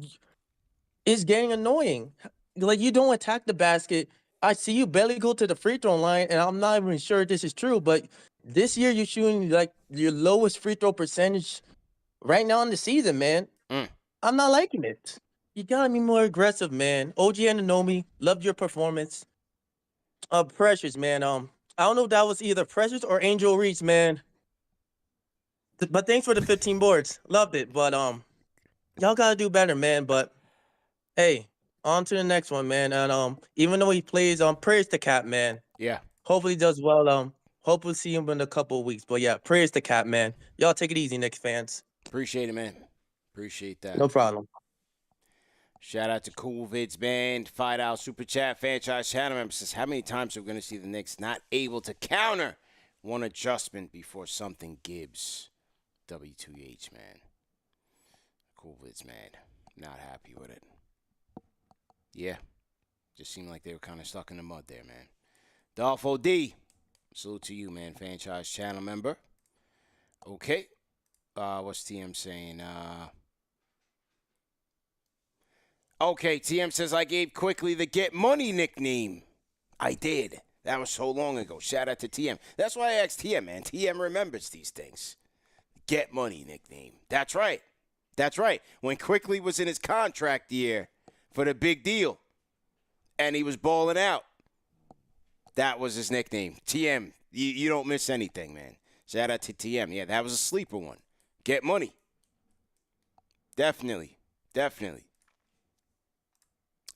it's getting annoying. Like, you don't attack the basket. I see you barely go to the free throw line, and I'm not even sure this is true, but this year you're shooting, like, your lowest free throw percentage right now in the season, man. I'm not liking it. You gotta be more aggressive, man. OG Anunoby, loved your performance. Precious, man. I don't know if that was either Precious or Angel Reese, man. But thanks for the 15 boards. Loved it. But y'all gotta do better, man. But hey, on to the next one, man. And even though he plays prayers to Cap, man. Yeah. Hopefully he does well. Hopefully see him in a couple of weeks. But yeah, prayers to Cap, man. Y'all take it easy, Knicks fans. Appreciate it, man. Appreciate that. No problem. Shout out to Cool Vids Band, $5 super chat, franchise channel member says, how many times are we going to see the Knicks not able to counter one adjustment before something gives? W2H, man. Cool Vids, man. Not happy with it. Yeah. Just seemed like they were kind of stuck in the mud there, man. Dolph D. Salute to you, man. Franchise channel member. Okay. What's TM saying? Okay, TM says, I gave Quickly the Get Money nickname. I did. That was so long ago. Shout out to TM. That's why I asked TM, man. TM remembers these things. Get Money nickname. That's right. That's right. When Quickly was in his contract year for the big deal and he was balling out, that was his nickname. TM, you don't miss anything, man. Shout out to TM. Yeah, that was a sleeper one. Get Money. Definitely.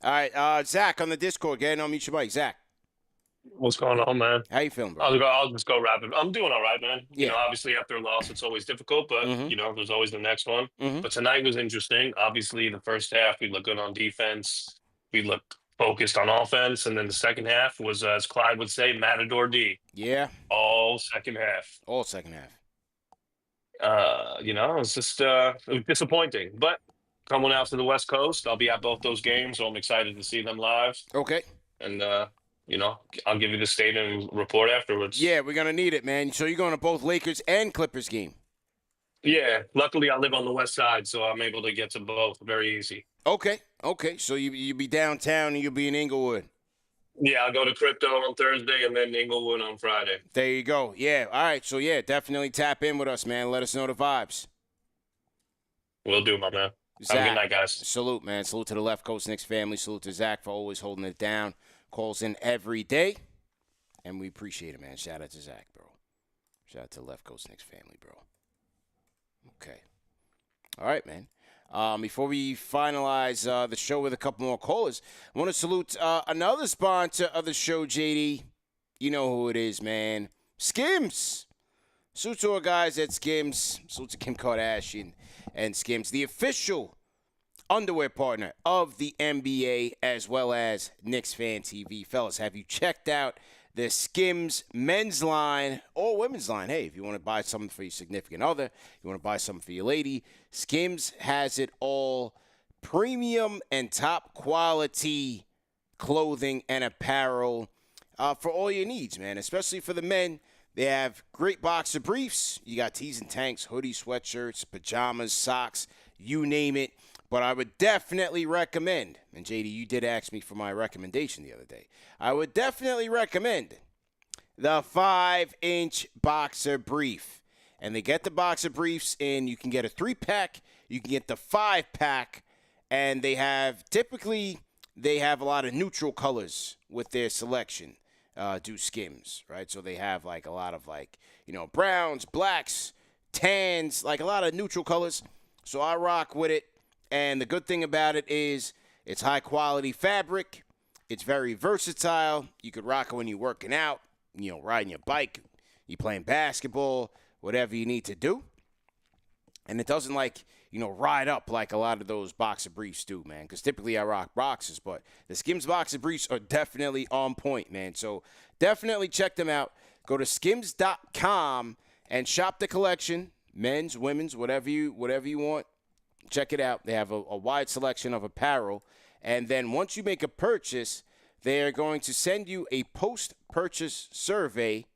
All right, Zach on the Discord. Get on mute your mic. Zach. What's going on, man? How you feeling, bro? I'll just go rapid. I'm doing all right, man. Yeah. Obviously after a loss, it's always difficult, but Mm-hmm. there's always the next one. Mm-hmm. But tonight was interesting. Obviously, the first half we looked good on defense. We looked focused on offense, and then the second half was, as Clyde would say, Matador D. Yeah. All second half. All second half. It's just it was disappointing. But coming out to the West Coast, I'll be at both those games, so I'm excited to see them live. Okay. And I'll give you the state and report afterwards. Yeah, we're gonna need it, man. So you're going to both Lakers and Clippers game. Yeah, luckily I live on the west side, so I'm able to get to both very easy. Okay. So you be downtown and you'll be in Inglewood. Yeah, I'll go to Crypto on Thursday and then Inglewood on Friday. There you go. Yeah. All right. So yeah, definitely tap in with us, man. Let us know the vibes. Will do, my man. Zach, Have a good night, guys. Salute, man. Salute to the Left Coast Knicks family. Salute to Zach for always holding it down. Calls in every day, and we appreciate it, man. Shout out to Zach, bro. Shout out to the Left Coast Knicks family, bro. Okay. All right, man. Before we finalize the show with a couple more callers, I want to salute another sponsor of the show, JD. You know who it is, man. Skims. Salute to our guys at Skims. Salute to Kim Kardashian and Skims, the official underwear partner of the NBA as well as KnicksFanTV. Fellas, have you checked out the Skims men's line or women's line? Hey, if you want to buy something for your significant other, you want to buy something for your lady, Skims has it all. Premium and top quality clothing and apparel for all your needs, man, especially for the men. They have great boxer briefs. You got tees and tanks, hoodies, sweatshirts, pajamas, socks, you name it. But I would definitely recommend, and JD, you did ask me for my recommendation the other day. I would definitely recommend the 5-inch boxer brief. And they get the boxer briefs in, you can get a 3-pack, you can get the 5-pack, and they have a lot of neutral colors with their selection. Do Skims, right? So they have like a lot of browns, blacks, tans, like a lot of neutral colors. So I rock with it. And the good thing about it is it's high quality fabric. It's very versatile. You could rock it when you're working out, riding your bike, you playing basketball, whatever you need to do. And it doesn't ride up like a lot of those boxer briefs do, man. Because typically I rock boxers, but the Skims boxer briefs are definitely on point, man. So definitely check them out. Go to skims.com and shop the collection, men's, women's, whatever you want. Check it out. They have a wide selection of apparel. And then once you make a purchase, they are going to send you a post-purchase survey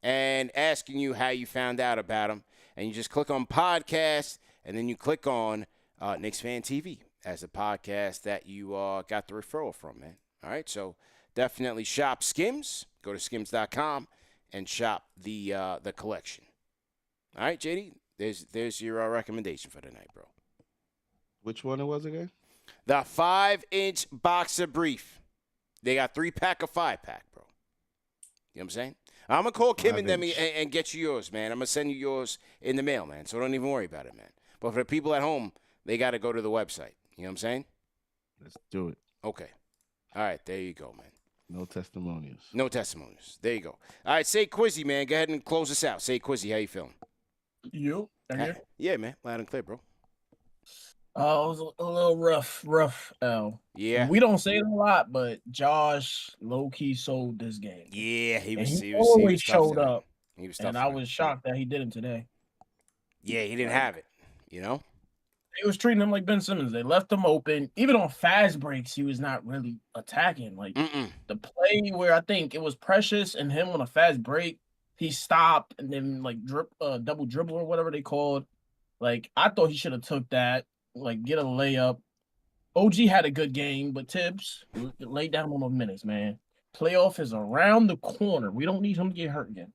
and asking you how you found out about them. And you just click on podcast, and then you click on KnicksFanTV as a podcast that you got the referral from, man. All right, so definitely shop Skims. Go to skims.com and shop the collection. All right, JD, there's your recommendation for tonight, bro. Which one it was again? The 5-inch boxer brief. They got 3-pack or 5-pack, bro. You know what I'm saying? I'm going to call Kim and them and get you yours, man. I'm going to send you yours in the mail, man. So don't even worry about it, man. But for the people at home, they got to go to the website. You know what I'm saying? Let's do it. Okay. All right. There you go, man. No testimonials. No testimonials. There you go. All right. Sayquizzy, man. Go ahead and close us out. Sayquizzy, how you feeling? You? Yeah, man. Loud and clear, bro. It was a little rough. Yeah. We don't say it a lot, but Josh low-key sold this game. Yeah, He was always tough showed tonight. up, He was tough and I tonight. was shocked that he didn't today. Yeah, he didn't have it, They was treating him like Ben Simmons. They left him open. Even on fast breaks, he was not really attacking. The play where I think it was Precious and him on a fast break, he stopped and then double dribble or whatever they called. I thought he should have took that, get a layup. OG had a good game, but Tibbs laid down on those minutes, man. Playoff is around the corner. We don't need him to get hurt again.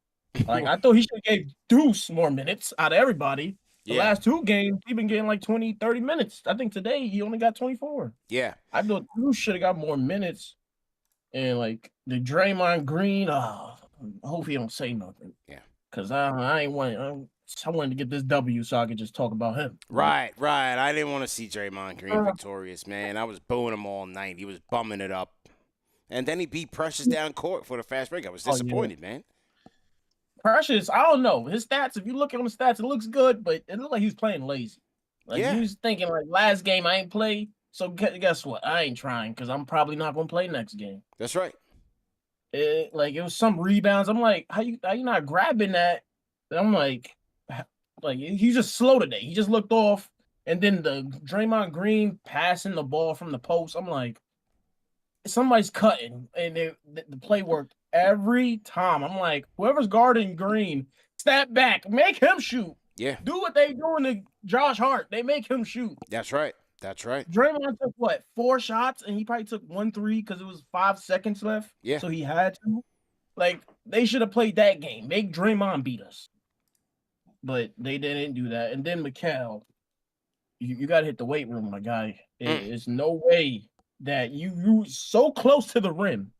I thought he should have gave Deuce more minutes out of everybody. The last 2 games, he been getting 20, 30 minutes. I think today he only got 24. Yeah. I thought Deuce should have got more minutes. And the Draymond Green, I hope he don't say nothing. Yeah. Because I wanted to get this W so I could just talk about him. Right. I didn't want to see Draymond Green victorious, man. I was booing him all night. He was bumming it up. And then he beat Precious down court for the fast break. I was disappointed, man. Precious, I don't know. His stats, if you look at the stats, it looks good, but it looked like he was playing lazy. Like he was thinking, like, last game I ain't play, so guess what? I ain't trying because I'm probably not gonna play next game. That's right. It was some rebounds. I'm like, how you not grabbing that? And I'm like he's just slow today. He just looked off, and then the Draymond Green passing the ball from the post. I'm like, somebody's cutting, and the play worked every time. I'm like, whoever's guarding Green, step back, make him shoot. Yeah. Do what they doing to Josh Hart. They make him shoot. That's right. That's right. Draymond took, 4 shots, and he probably took 1 3 because it was 5 seconds left. Yeah. So he had to. Like, they should have played that game. Make Draymond beat us. But they didn't do that. And then Mikal, you got to hit the weight room, my guy. There's no way that you so close to the rim,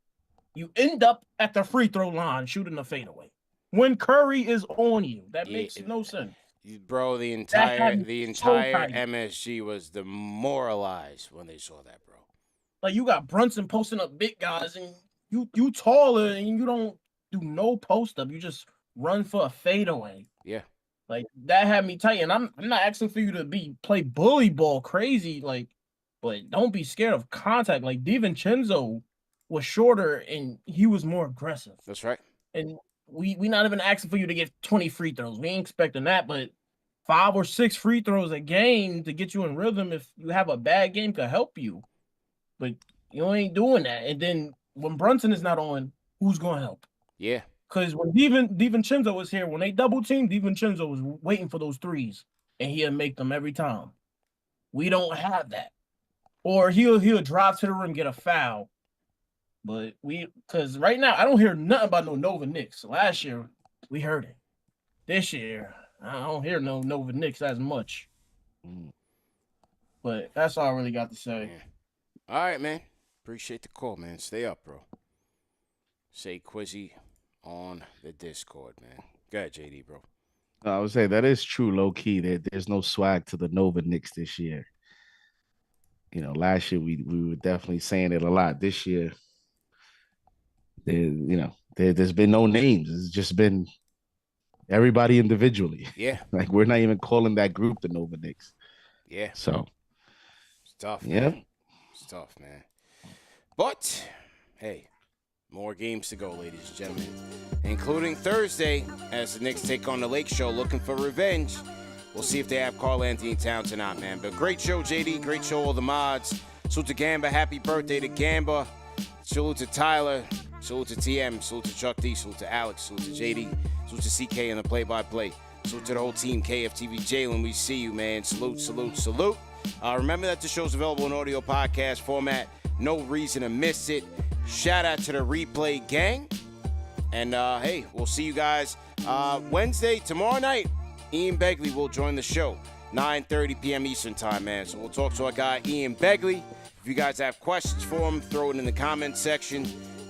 you end up at the free throw line shooting a fadeaway. When Curry is on you, that makes no sense. Bro, the entire MSG was demoralized when they saw that, bro. Like, you got Brunson posting up big guys, and you taller, and you don't do no post up. You just run for a fadeaway. Yeah. Like, that had me tight. And I'm not asking for you to play bully ball crazy, like, but don't be scared of contact. Like, DiVincenzo was shorter, and he was more aggressive. That's right. And we not even asking for you to get 20 free throws. We ain't expecting that, but 5 or 6 free throws a game to get you in rhythm if you have a bad game could help you. But you ain't doing that. And then when Brunson is not on, who's going to help? Yeah. Because when DiVincenzo was here, when they double teamed, DiVincenzo was waiting for those threes, and he'll make them every time. We don't have that. Or he'll drive to the rim, get a foul. But because right now, I don't hear nothing about no Nova Knicks. Last year, we heard it. This year, I don't hear no Nova Knicks as much. But that's all I really got to say. Yeah. All right, man. Appreciate the call, man. Stay up, bro. Sayquizzy on the Discord, man. Go ahead, JD, bro. I would say that is true, low key. There's no swag to the Nova Knicks this year. You know, last year we were definitely saying it a lot. This year, there's been no names. It's just been everybody individually. Yeah. Like, we're not even calling that group the Nova Knicks. Yeah. So it's tough. Yeah. Man. It's tough, man. But hey, more games to go, ladies and gentlemen, including Thursday as the Knicks take on the Lake Show, looking for revenge. We'll see if they have Karl Anthony Towns or not, man. But great show, JD. Great show, all the mods. Salute to Gamba. Happy birthday to Gamba. Salute to Tyler. Salute to TM. Salute to Chuck D. Salute to Alex. Salute to JD. Salute to CK and the play-by-play. Salute to the whole team, KFTV. Jalen, we see you, man. Salute, salute, salute. Remember that the show's available in audio podcast format. No reason to miss it. Shout out to the replay gang. And, hey, we'll see you guys Wednesday, tomorrow night. Ian Begley will join the show, 9:30 p.m. Eastern time, man. So we'll talk to our guy, Ian Begley. If you guys have questions for him, throw it in the comments section.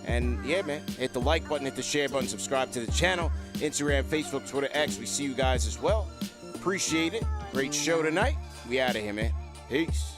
And, yeah, man, hit the like button, hit the share button, subscribe to the channel, Instagram, Facebook, Twitter, X. We see you guys as well. Appreciate it. Great show tonight. We out of here, man. Peace.